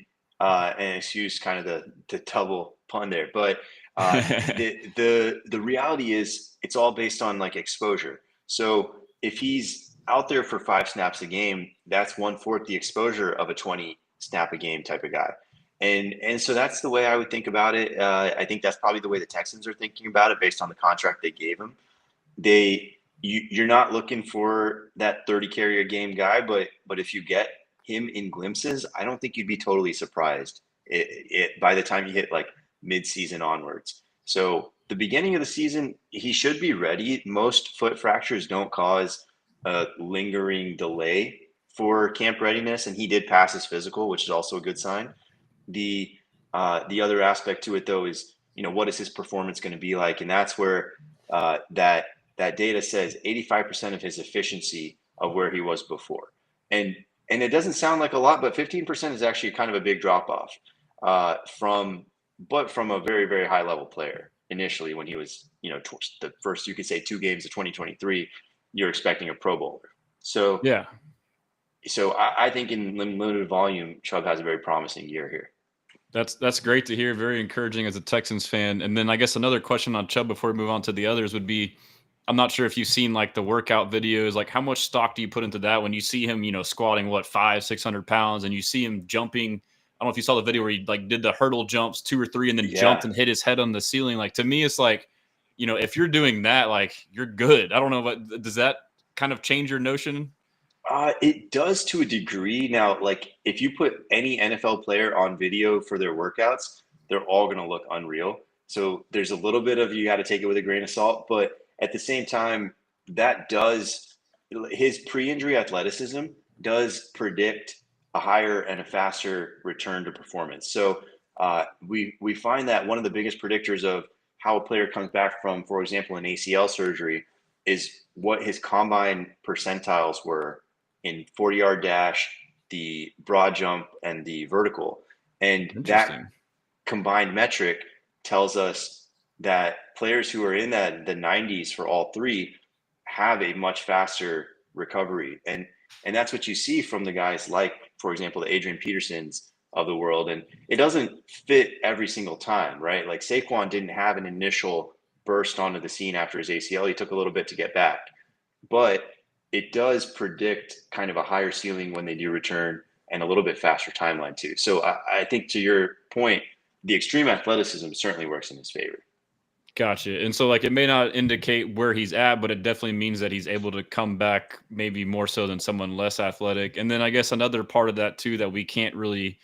excuse kind of the double pun there, but the reality is it's all based on like exposure. So if he's out there for 5 snaps a game, that's 1/4 the exposure of a 20 snap a game type of guy. And so that's the way I would think about it. I think that's probably the way the Texans are thinking about it based on the contract they gave him. You're not looking for that 30 carry a game guy, but if you get him in glimpses, I don't think you'd be totally surprised by the time you hit like mid-season onwards. So the beginning of the season, he should be ready. Most foot fractures don't cause a lingering delay for camp readiness, and he did pass his physical, which is also a good sign. The other aspect to it, though, is what is his performance going to be like, and that's where that data says 85% of his efficiency of where he was before, and it doesn't sound like a lot, but 15% is actually kind of a big drop off from a very, very high level player initially when he was the first, you could say, 2 games of 2023, you're expecting a Pro Bowler. So Yeah. I think in limited volume, Chubb has a very promising year here. That's great to hear. Very encouraging as a Texans fan. And then I guess another question on Chubb before we move on to the others would be, I'm not sure if you've seen like the workout videos. Like, how much stock do you put into that when you see him, squatting 500-600 pounds, and you see him jumping? I don't know if you saw the video where he like did the hurdle jumps 2 or 3 and then jumped and hit his head on the ceiling. Like, to me, it's like, if you're doing that, like, you're good. I don't know, but does that kind of change your notion? It does to a degree. Now, like if you put any NFL player on video for their workouts, they're all going to look unreal. So there's a little bit of, you got to take it with a grain of salt, but at the same time, his pre-injury athleticism does predict a higher and a faster return to performance. So we find that one of the biggest predictors of how a player comes back from, for example, an ACL surgery is what his combine percentiles were in 40-yard dash, the broad jump, and the vertical. And that combined metric tells us that players who are in the 90s for all three have a much faster recovery. And that's what you see from the guys like, for example, the Adrian Petersons of the world. And it doesn't fit every single time, right? Like Saquon didn't have an initial burst onto the scene after his ACL. He took a little bit to get back. But it does predict kind of a higher ceiling when they do return and a little bit faster timeline too. So I think, to your point, the extreme athleticism certainly works in his favor. Gotcha. And so, like, it may not indicate where he's at, but it definitely means that he's able to come back maybe more so than someone less athletic. And then I guess another part of that too that we can't really,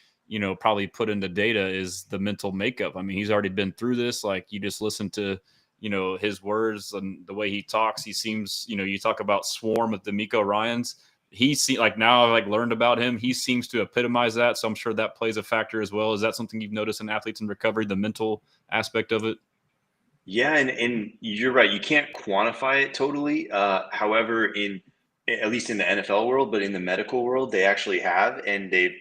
probably put into data is the mental makeup. I mean, he's already been through this. Like, you just listen to, his words and the way he talks. He seems, you talk about Swarm with D'Amico Ryans. Now I've learned about him. He seems to epitomize that. So I'm sure that plays a factor as well. Is that something you've noticed in athletes in recovery, the mental aspect of it? Yeah, and you're right. You can't quantify it totally. However, at least in the NFL world, but in the medical world, they actually have, and they've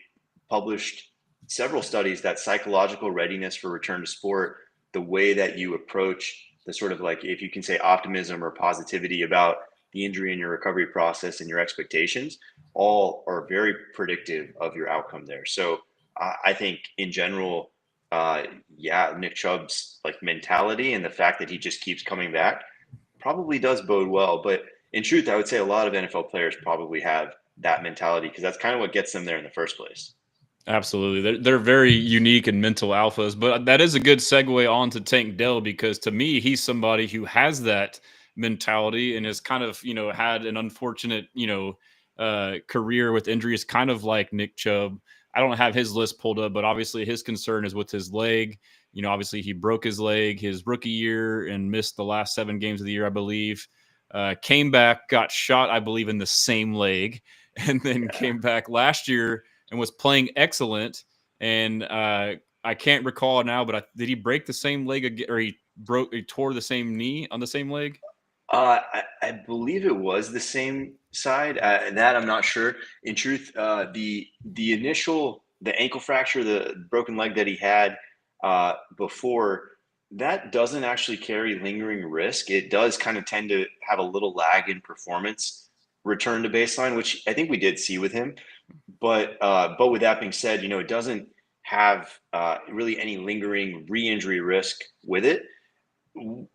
published several studies that psychological readiness for return to sport, the way that you approach the sort of, like, if you can say, optimism or positivity about the injury and your recovery process and your expectations, all are very predictive of your outcome there. So I think in general, Nick Chubb's mentality and the fact that he just keeps coming back probably does bode well. But in truth, I would say a lot of NFL players probably have that mentality because that's kind of what gets them there in the first place. Absolutely. They're very unique and mental alphas, but that is a good segue on to Tank Dell, because to me, he's somebody who has that mentality and has kind of, had an unfortunate, career with injuries, kind of like Nick Chubb. I don't have his list pulled up, but obviously his concern is with his leg. Obviously he broke his leg his rookie year and missed the last 7 games of the year, I believe. Came back, got shot, I believe, in the same leg, and then came back last year and was playing excellent. And I can't recall now, but did he break the same leg again, or he tore the same knee on the same leg? I believe it was the same side. That I'm not sure. In truth, the ankle fracture, the broken leg that he had before, that doesn't actually carry lingering risk. It does kind of tend to have a little lag in performance return to baseline, which I think we did see with him. But with that being said, it doesn't have really any lingering re-injury risk with it.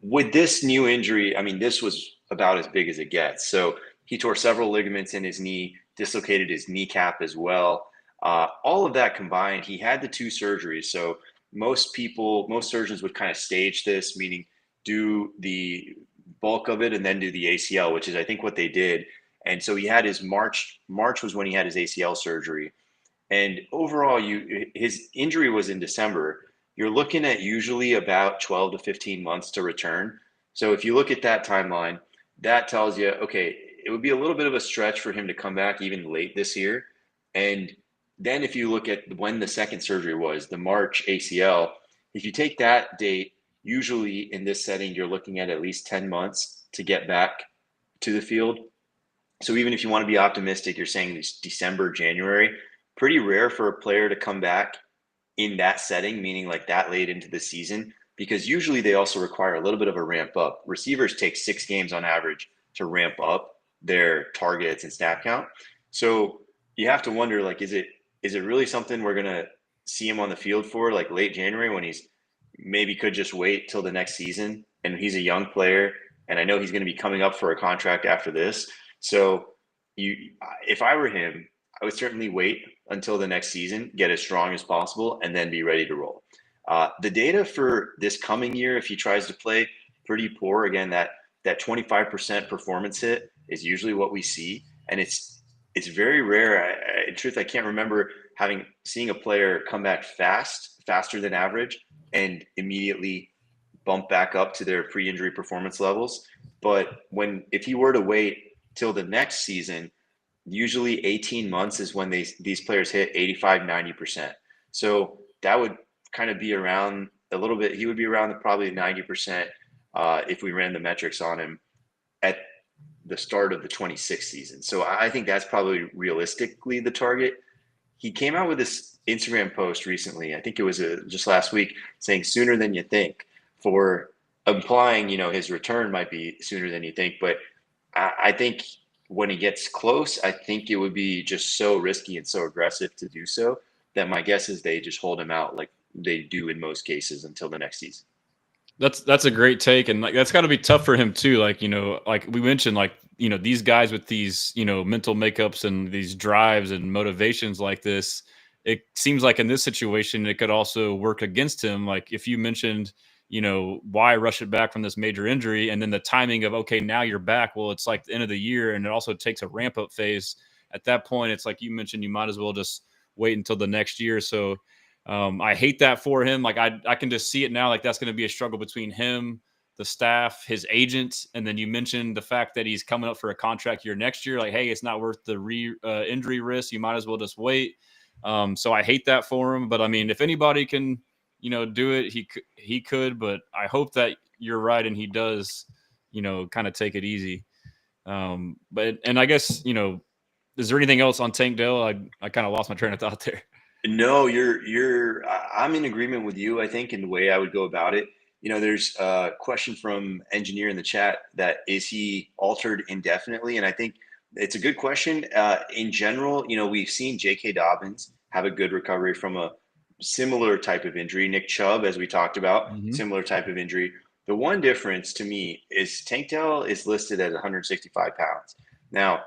With this new injury, I mean, this was about as big as it gets. So he tore several ligaments in his knee, dislocated his kneecap as well. All of that combined, he had the 2 surgeries. So most surgeons would kind of stage this, meaning do the bulk of it and then do the ACL, which is, I think, what they did. And so he had his March was when he had his ACL surgery. And overall, his injury was in December. You're looking at usually about 12 to 15 months to return. So if you look at that timeline, that tells you, okay, it would be a little bit of a stretch for him to come back even late this year. And then if you look at when the second surgery was, the March ACL, if you take that date, usually in this setting, you're looking at least 10 months to get back to the field. So even if you want to be optimistic, you're saying this December, January, pretty rare for a player to come back in that setting, meaning like that late into the season, because usually they also require a little bit of a ramp up. Receivers take 6 games on average to ramp up their targets and snap count. So you have to wonder, like, is it really something we're going to see him on the field for like late January when he's maybe could just wait till the next season, and he's a young player, and I know he's going to be coming up for a contract after this. So if I were him, I would certainly wait until the next season, get as strong as possible, and then be ready to roll. The data for this coming year, if he tries to play, pretty poor. Again, that 25% performance hit is usually what we see, and it's very rare. In truth, I can't remember seeing a player come back faster than average, and immediately bump back up to their pre-injury performance levels. But if he were to wait till the next season, usually 18 months is when these players hit 85, 90%. So that would kind of be around a little bit. He would be around probably 90% if we ran the metrics on him at the start of the 26th season. So I think that's probably realistically the target. He came out with this Instagram post recently, I think it was just last week, saying sooner than you think, for implying, his return might be sooner than you think. But I think when he gets close, I think it would be just so risky and so aggressive to do so that my guess is they just hold him out like they do in most cases until the next season. That's a great take, and like that's got to be tough for him too. Like like we mentioned, like these guys with these mental makeups and these drives and motivations like this. It seems like in this situation, it could also work against him. Like if you mentioned, why rush it back from this major injury, and then the timing of okay, now you're back. Well, it's like the end of the year, and it also takes a ramp up phase. At that point, it's like you mentioned, you might as well just wait until the next year. So. I hate that for him. Like I can just see it now. Like that's going to be a struggle between him, the staff, his agent, and then you mentioned the fact that he's coming up for a contract year next year. Like, hey, it's not worth the injury risk. You might as well just wait. So I hate that for him. But I mean, if anybody can, do it, he could. But I hope that you're right and he does, kind of take it easy. But I guess is there anything else on Tank Dell? I kind of lost my train of thought there. No, I'm in agreement with you, I think, in the way I would go about it. There's a question from engineer in the chat that is he altered indefinitely? And I think it's a good question. In general, we've seen J.K. Dobbins have a good recovery from a similar type of injury. Nick Chubb, as we talked about, similar type of injury. The one difference to me is Tank Dell is listed at 165 pounds. Now,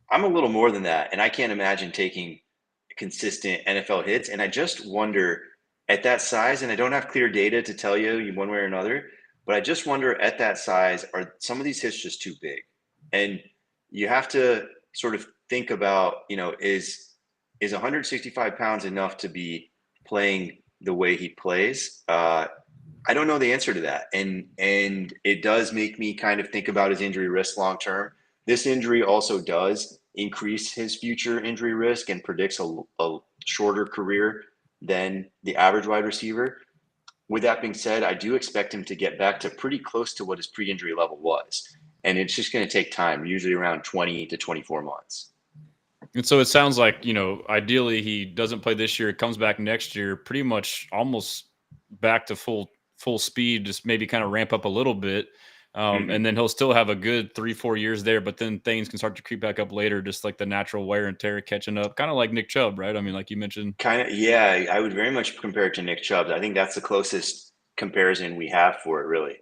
I'm a little more than that, and I can't imagine taking consistent NFL hits. And I just wonder at that size, and I don't have clear data to tell you one way or another, but I just wonder at that size, are some of these hits just too big? And you have to sort of think about, is 165 pounds enough to be playing the way he plays? I don't know the answer to that. And it does make me kind of think about his injury risk long-term. This injury also does increase his future injury risk and predicts a shorter career than the average wide receiver. With that being said, I do expect him to get back to pretty close to what his pre-injury level was. And it's just going to take time, usually around 20 to 24 months. And so it sounds like, ideally he doesn't play this year, comes back next year, pretty much almost back to full speed, just maybe kind of ramp up a little bit. And then he'll still have a good 3-4 years there, but then things can start to creep back up later, just like the natural wear and tear catching up, kind of like Nick Chubb, right? I mean, like you mentioned. Yeah, I would very much compare it to Nick Chubb. I think that's the closest comparison we have for it, really.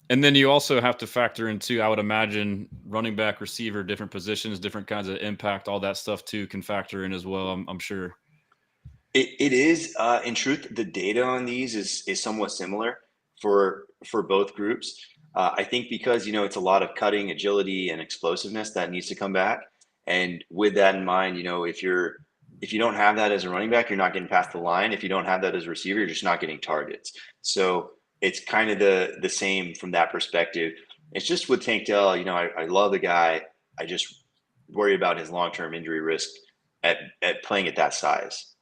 And then you also have to factor into, I would imagine, running back, receiver, different positions, different kinds of impact, all that stuff too can factor in as well, I'm sure. It is. In truth, the data on these is somewhat similar for both groups. I think because, it's a lot of cutting, agility, and explosiveness that needs to come back. And with that in mind, if you don't have that as a running back, you're not getting past the line. If you don't have that as a receiver, you're just not getting targets. So it's kind of the same from that perspective. It's just with Tank Dell, I love the guy. I just worry about his long-term injury risk at playing at that size.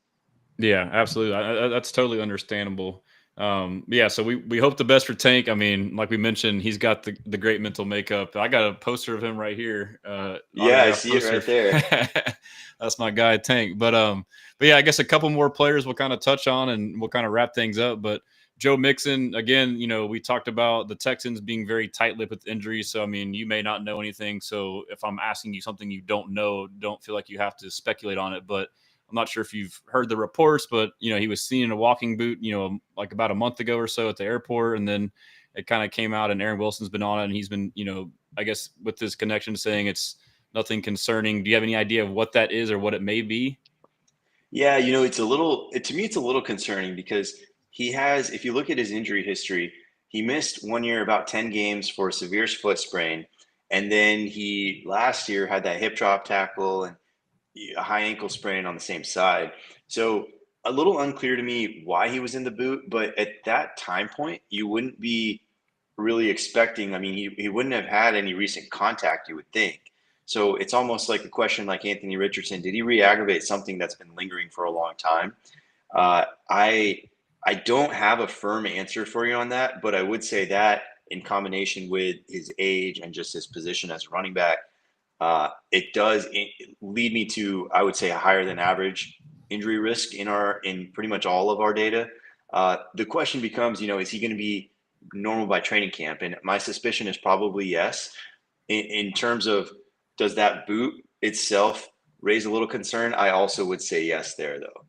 Yeah, absolutely. That's totally understandable. Yeah, so we hope the best for Tank. I mean, like we mentioned, he's got the great mental makeup. I got a poster of him right here, Yeah, I autographed see it poster. right there. That's my guy Tank. But yeah, I guess a couple more players we'll kind of touch on, and we'll kind of wrap things up. But Joe Mixon, again, we talked about the Texans being very tight-lipped with injuries. So I mean, you may not know anything. So if I'm asking you something you don't know, don't feel like you have to speculate on it. But I'm not sure if you've heard the reports, but he was seen in a walking boot, like about a month ago or so at the airport, and then it kind of came out, and Aaron Wilson's been on it, and he's been, I guess with this connection saying it's nothing concerning. Do you have any idea of what that is or what it may be? Yeah, it's to me, it's a little concerning because he has, if you look at his injury history, he missed 1 year about 10 games for a severe foot sprain. And then he last year had that hip drop tackle and a high ankle sprain on the same side. So a little unclear to me why he was in the boot, but at that time point, you wouldn't be really expecting. I mean, he wouldn't have had any recent contact, you would think. So it's almost like a question like Anthony Richardson. Did he re-aggravate something that's been lingering for a long time? I don't have a firm answer for you on that, but I would say that in combination with his age and just his position as a running back, it does lead me to, I would say, a higher than average injury risk in pretty much all of our data. The question becomes, is he going to be normal by training camp? And my suspicion is probably yes. In terms of, does that boot itself raise a little concern? I also would say yes there, though.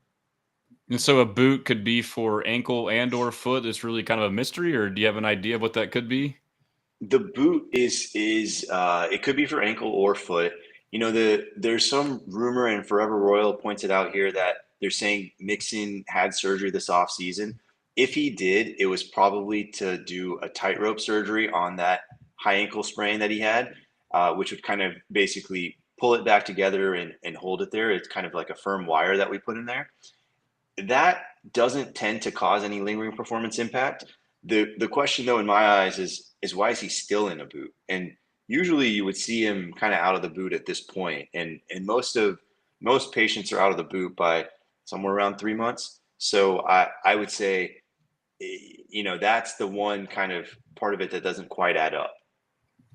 And so a boot could be for ankle and or foot. It's really kind of a mystery, or do you have an idea of what that could be? The boot is it could be for ankle or foot. There's some rumor, and Forever Royal points it out here, that they're saying Mixon had surgery this offseason. If he did, it was probably to do a tightrope surgery on that high ankle sprain that he had, which would kind of basically pull it back together and hold it there. It's kind of like a firm wire that we put in there. That doesn't tend to cause any lingering performance impact. The question, though, in my eyes is why is he still in a boot? And usually you would see him kind of out of the boot at this point. And most patients are out of the boot by somewhere around 3 months. So I would say, that's the one kind of part of it that doesn't quite add up.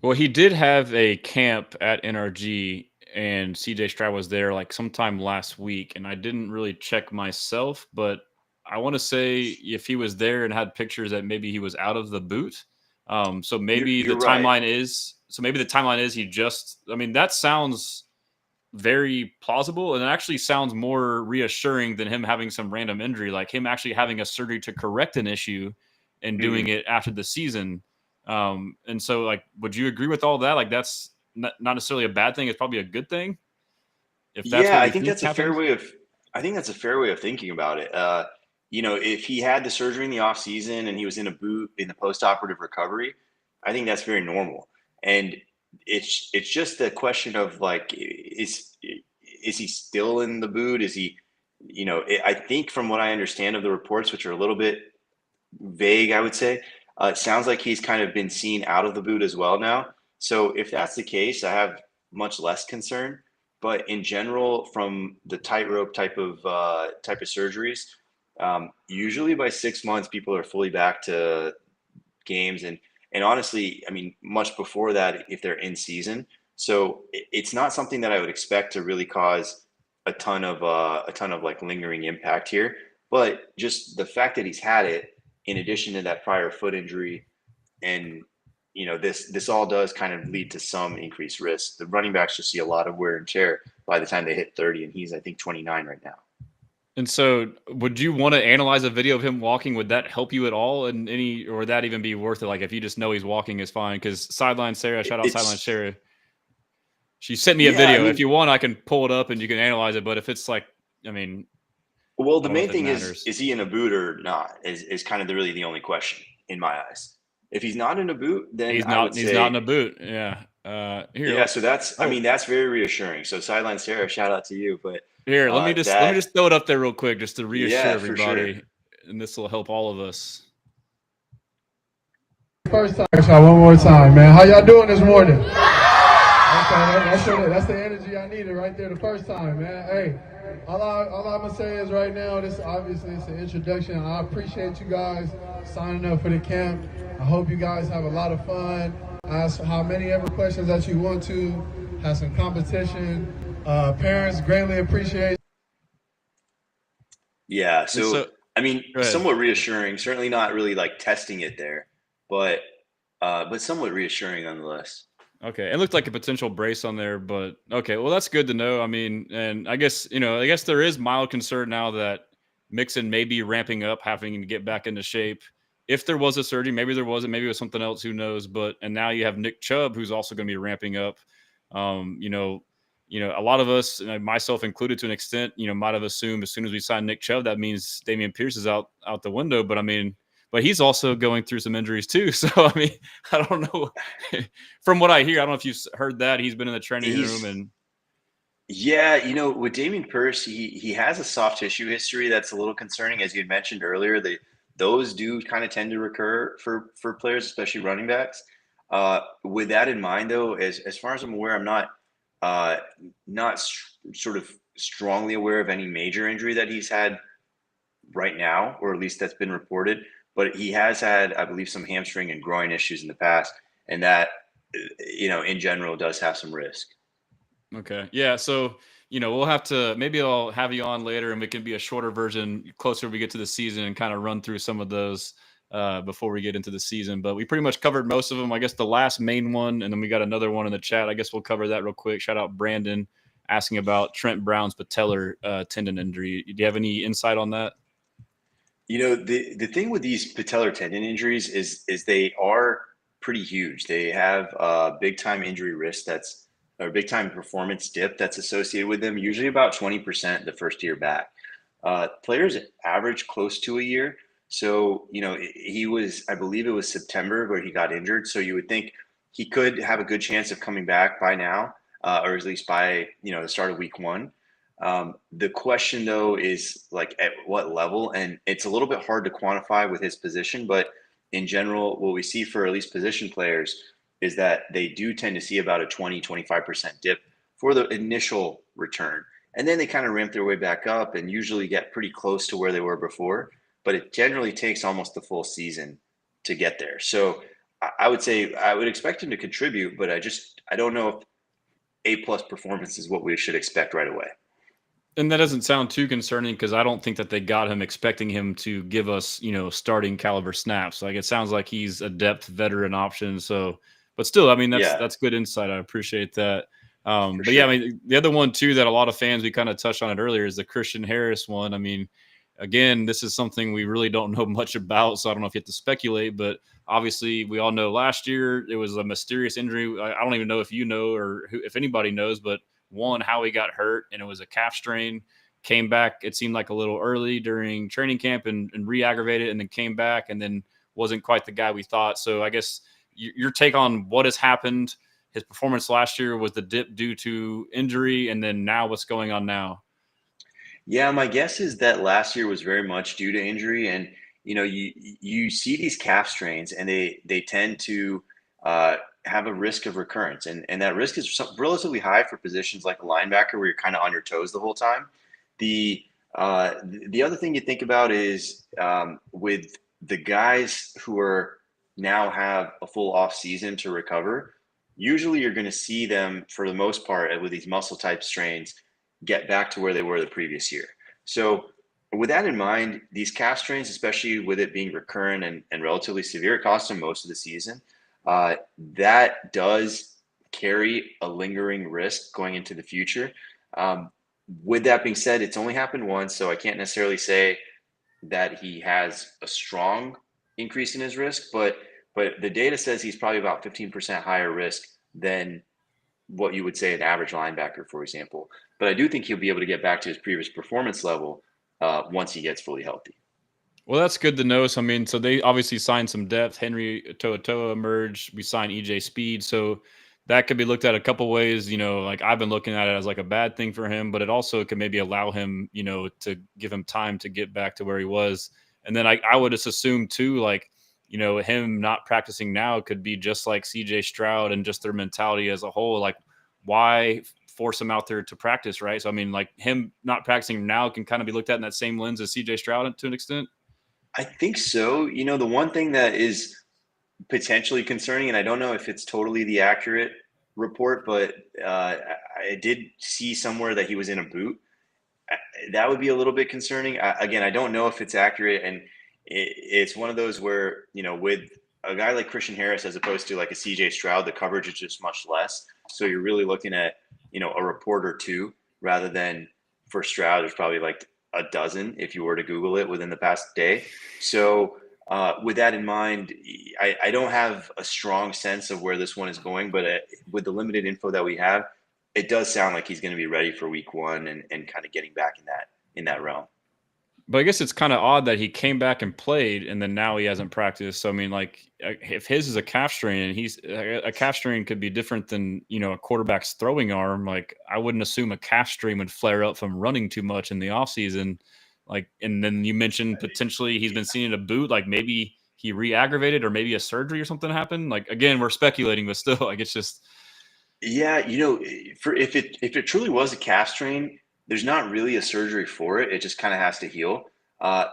Well, he did have a camp at NRG, and CJ Stroud was there like sometime last week, and I didn't really check myself, but I want to say if he was there and had pictures that maybe he was out of the boot. So maybe You're the right. timeline is he just, I mean, that sounds very plausible, and it actually sounds more reassuring than him having some random injury, like him actually having a surgery to correct an issue and doing it after the season. And so, like, would you agree with all that? Like, that's not necessarily a bad thing. It's probably a good thing if that's Yeah, what I we think think that's a fair happened. way of I think that's a fair way of thinking about it. If he had the surgery in the off season and he was in a boot in the post-operative recovery, I think that's very normal. And it's just a question of, like, is he still in the boot? Is he, I think from what I understand of the reports, which are a little bit vague, I would say, it sounds like he's kind of been seen out of the boot as well now. So if that's the case, I have much less concern. But in general, from the tightrope type of surgeries, usually by 6 months, people are fully back to games, and honestly, I mean, much before that, if they're in season. So it's not something that I would expect to really cause a ton of like lingering impact here. But just the fact that he's had it, in addition to that prior foot injury, and this all does kind of lead to some increased risk. The running backs just see a lot of wear and tear by the time they hit 30, and he's, I think, 29 right now. And so, would you want to analyze a video of him walking? Would that help you at all? And or would that even be worth it? Like, if you just know he's walking is fine. Because Sideline Sarah, shout out Sideline It's Sarah. She sent me a Yeah, I video. If mean, you want, I can pull it up and you can analyze it. But if it's like, I mean, well, I the don't know main if it thing is matters. he in a boot or not? Is kind of really the only question in my eyes. If he's not in a boot, then He's I would not. He's not in say, a boot. Yeah. Here. yeah. So that's, I Oh, mean, that's very reassuring. So Sideline Sarah, shout out to you. But here. Let me that, just throw it up there real quick, just to reassure yeah, for sure. everybody, and this will help all of us. First time, shot one more time, man. How y'all doing this morning? Okay, That's the energy I needed right there the first time, man. Hey, all I'm gonna say is right now, this obviously it's an introduction. I appreciate you guys signing up for the camp. I hope you guys have a lot of fun. Ask how many ever questions that you want to. Have some competition. Parents greatly appreciate. Yeah. So I mean, somewhat reassuring. Certainly not really like testing it there, but somewhat reassuring nonetheless. Okay, it looked like a potential brace on there, but okay, well that's good to know. I mean, and I guess there is mild concern now that Mixon may be ramping up, having to get back into shape. If there was a surgery, maybe there wasn't, maybe it was something else, who knows? But and now you have Nick Chubb, who's also going to be ramping up. A lot of us, and myself included to an extent, might have assumed as soon as we signed Nick Chubb, that means Dameon Pierce is out the window. But I mean, but he's also going through some injuries too. So, I mean, I don't know. From what I hear, I don't know if you've heard that. He's been in the training room and. Yeah, with Dameon Pierce, he has a soft tissue history that's a little concerning. As you had mentioned earlier, those do kind of tend to recur for players, especially running backs. With that in mind, though, as far as I'm aware, I'm not sort of strongly aware of any major injury that he's had right now, or at least that's been reported. But he has had, I believe, some hamstring and groin issues in the past, and that, in general, does have some risk. Okay. Yeah. So, we'll have to, maybe I'll have you on later and we can be a shorter version closer we get to the season and kind of run through some of those before we get into the season. But we pretty much covered most of them. I guess the last main one, and then we got another one in the chat. I guess we'll cover that real quick. Shout out Brandon asking about Trent Brown's patellar tendon injury. Do you have any insight on that? The thing with these patellar tendon injuries is they are pretty huge. They have a big time injury risk or big time performance dip that's associated with them, usually about 20% the first year back. Players average close to a year. So, I believe it was September where he got injured. So you would think he could have a good chance of coming back by now, or at least by, the start of week 1. The question, though, is like at what level, and it's a little bit hard to quantify with his position, but in general, what we see for at least position players is that they do tend to see about a 20-25% dip for the initial return. And then they kind of ramp their way back up and usually get pretty close to where they were before, but it generally takes almost the full season to get there. So I would say I would expect him to contribute, but I don't know if A+ performance is what we should expect right away. And that doesn't sound too concerning because I don't think that they got him expecting him to give us, starting caliber snaps. Like it sounds like he's a depth veteran option. So, but still, I mean, that's good insight. I appreciate that. But sure. Yeah, I mean, the other one too that a lot of fans, we kind of touched on it earlier, is the Christian Harris one. I mean, again, this is something we really don't know much about, so I don't know if you have to speculate, but obviously we all know last year it was a mysterious injury. I don't even know if you know or if anybody knows, but how he got hurt, and it was a calf strain. Came back, it seemed like a little early during training camp and re-aggravated, and then came back and then wasn't quite the guy we thought. So I guess your take on what has happened. His performance last year was the dip due to injury, and then now what's going on now? Yeah, my guess is that last year was very much due to injury, and you see these calf strains, and they tend to have a risk of recurrence, and that risk is relatively high for positions like a linebacker where you're kind of on your toes the whole time. The other thing you think about is with the guys who are now have a full off season to recover. Usually, you're going to see them for the most part with these muscle type strains get back to where they were the previous year. So with that in mind, these calf strains, especially with it being recurrent and relatively severe, it costs them most of the season. That does carry a lingering risk going into the future. With that being said, it's only happened once, so I can't necessarily say that he has a strong increase in his risk, but the data says he's probably about 15% higher risk than what you would say an average linebacker, for example. But I do think he'll be able to get back to his previous performance level once he gets fully healthy. Well, that's good to know. So, I mean, so they obviously signed some depth. Henry To'oTo'o emerged. We signed EJ Speed. So that could be looked at a couple ways. Like I've been looking at it as like a bad thing for him, but it also could maybe allow him, to give him time to get back to where he was. And then I would just assume too, like, him not practicing now could be just like CJ Stroud and just their mentality as a whole. Like, why force him out there to practice, right? So I mean, like him not practicing now can kind of be looked at in that same lens as CJ Stroud to an extent. I think so. The one thing that is potentially concerning, and I don't know if it's totally the accurate report, but I did see somewhere that he was in a boot. That would be a little bit concerning. Again, I don't know if it's accurate, and it's one of those where, with a guy like Christian Harris as opposed to like a CJ Stroud, the coverage is just much less. So you're really looking at, a report or two, rather than for Stroud, there's probably like a dozen if you were to Google it within the past day. So with that in mind, I don't have a strong sense of where this one is going, but with the limited info that we have, it does sound like he's going to be ready for week one and kind of getting back in that realm. But I guess it's kind of odd that he came back and played, and then now he hasn't practiced. So I mean, like, if his is a calf strain, and he's a calf strain could be different than a quarterback's throwing arm. Like, I wouldn't assume a calf strain would flare up from running too much in the offseason. Like, and then you mentioned potentially he's been seen in a boot. Like maybe he re-aggravated, or maybe a surgery or something happened. Like, again, we're speculating, but still, like, it's just. Yeah, for if it truly was a calf strain, there's not really a surgery for it. It just kind of has to heal.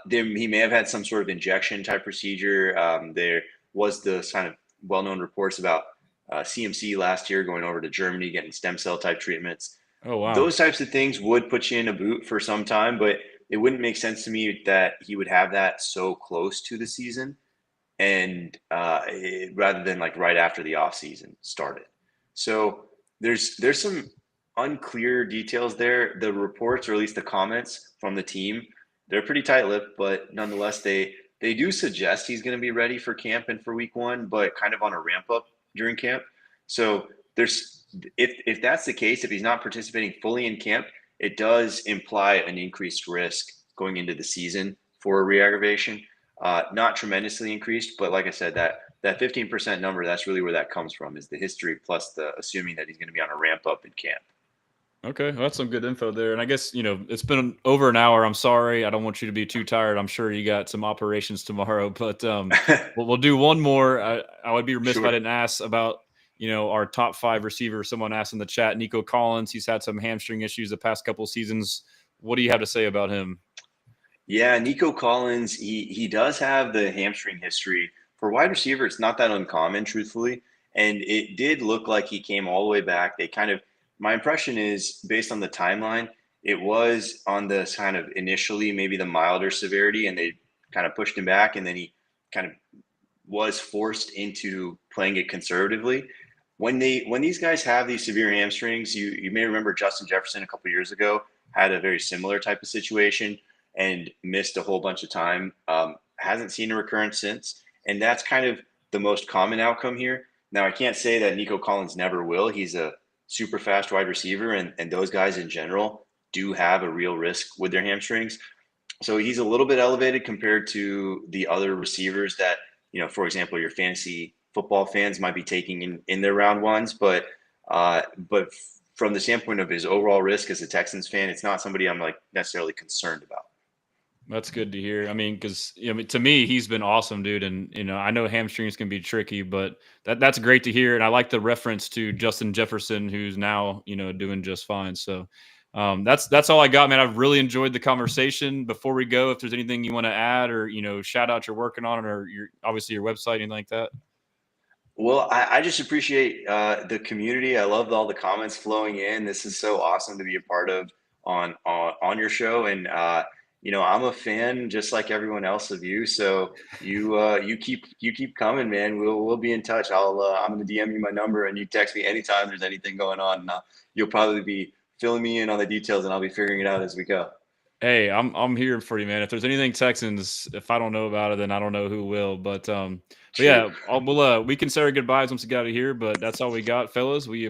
He may have had some sort of injection type procedure. There was the kind of well-known reports about CMC last year going over to Germany, getting stem cell type treatments. Oh, wow. Those types of things would put you in a boot for some time, but it wouldn't make sense to me that he would have that so close to the season, and rather than like right after the off season started. So there's some unclear details there. The reports, or at least the comments from the team, they're pretty tight-lipped, but nonetheless, they do suggest he's going to be ready for camp and for week one, but kind of on a ramp up during camp. So if that's the case, if he's not participating fully in camp, it does imply an increased risk going into the season for a re-aggravation. Not tremendously increased, but like I said, that 15% number, that's really where that comes from, is the history plus the assuming that he's going to be on a ramp up in camp. Okay, well, that's some good info there. And I guess, it's been over an hour. I'm sorry. I don't want you to be too tired. I'm sure you got some operations tomorrow, but we'll do one more. I would be remiss if I didn't ask about, our top 5 receiver. Someone asked in the chat, Nico Collins. He's had some hamstring issues the past couple of seasons. What do you have to say about him? Yeah, Nico Collins, he does have the hamstring history. For wide receiver, it's not that uncommon, truthfully. And it did look like he came all the way back. My impression is, based on the timeline, it was on this kind of initially maybe the milder severity, and they kind of pushed him back, and then he kind of was forced into playing it conservatively. When these guys have these severe hamstrings, you may remember Justin Jefferson a couple of years ago had a very similar type of situation and missed a whole bunch of time. Hasn't seen a recurrence since, and that's kind of the most common outcome here. Now, I can't say that Nico Collins never will. He's a super fast wide receiver, and those guys in general do have a real risk with their hamstrings. So he's a little bit elevated compared to the other receivers that, for example, your fantasy football fans might be taking in their round ones. But from the standpoint of his overall risk as a Texans fan, it's not somebody I'm like necessarily concerned about. That's good to hear. I mean, because to me, he's been awesome, dude. And I know hamstrings can be tricky, but that's great to hear. And I like the reference to Justin Jefferson, who's now doing just fine. So that's all I got, man. I've really enjoyed the conversation. Before we go, if there's anything you want to add, or shout out you're working on, or obviously your website, anything like that. Well, I just appreciate the community. I loved all the comments flowing in. This is so awesome to be a part of on your show, and I'm a fan just like everyone else of you. So you keep coming, man. We'll be in touch. I'm gonna DM you my number, and you text me anytime there's anything going on. And you'll probably be filling me in on the details, and I'll be figuring it out as we go. Hey, I'm here for you, man. If there's anything Texans, if I don't know about it, then I don't know who will. But yeah, we can say our goodbyes once we get out of here. But that's all we got, fellas. We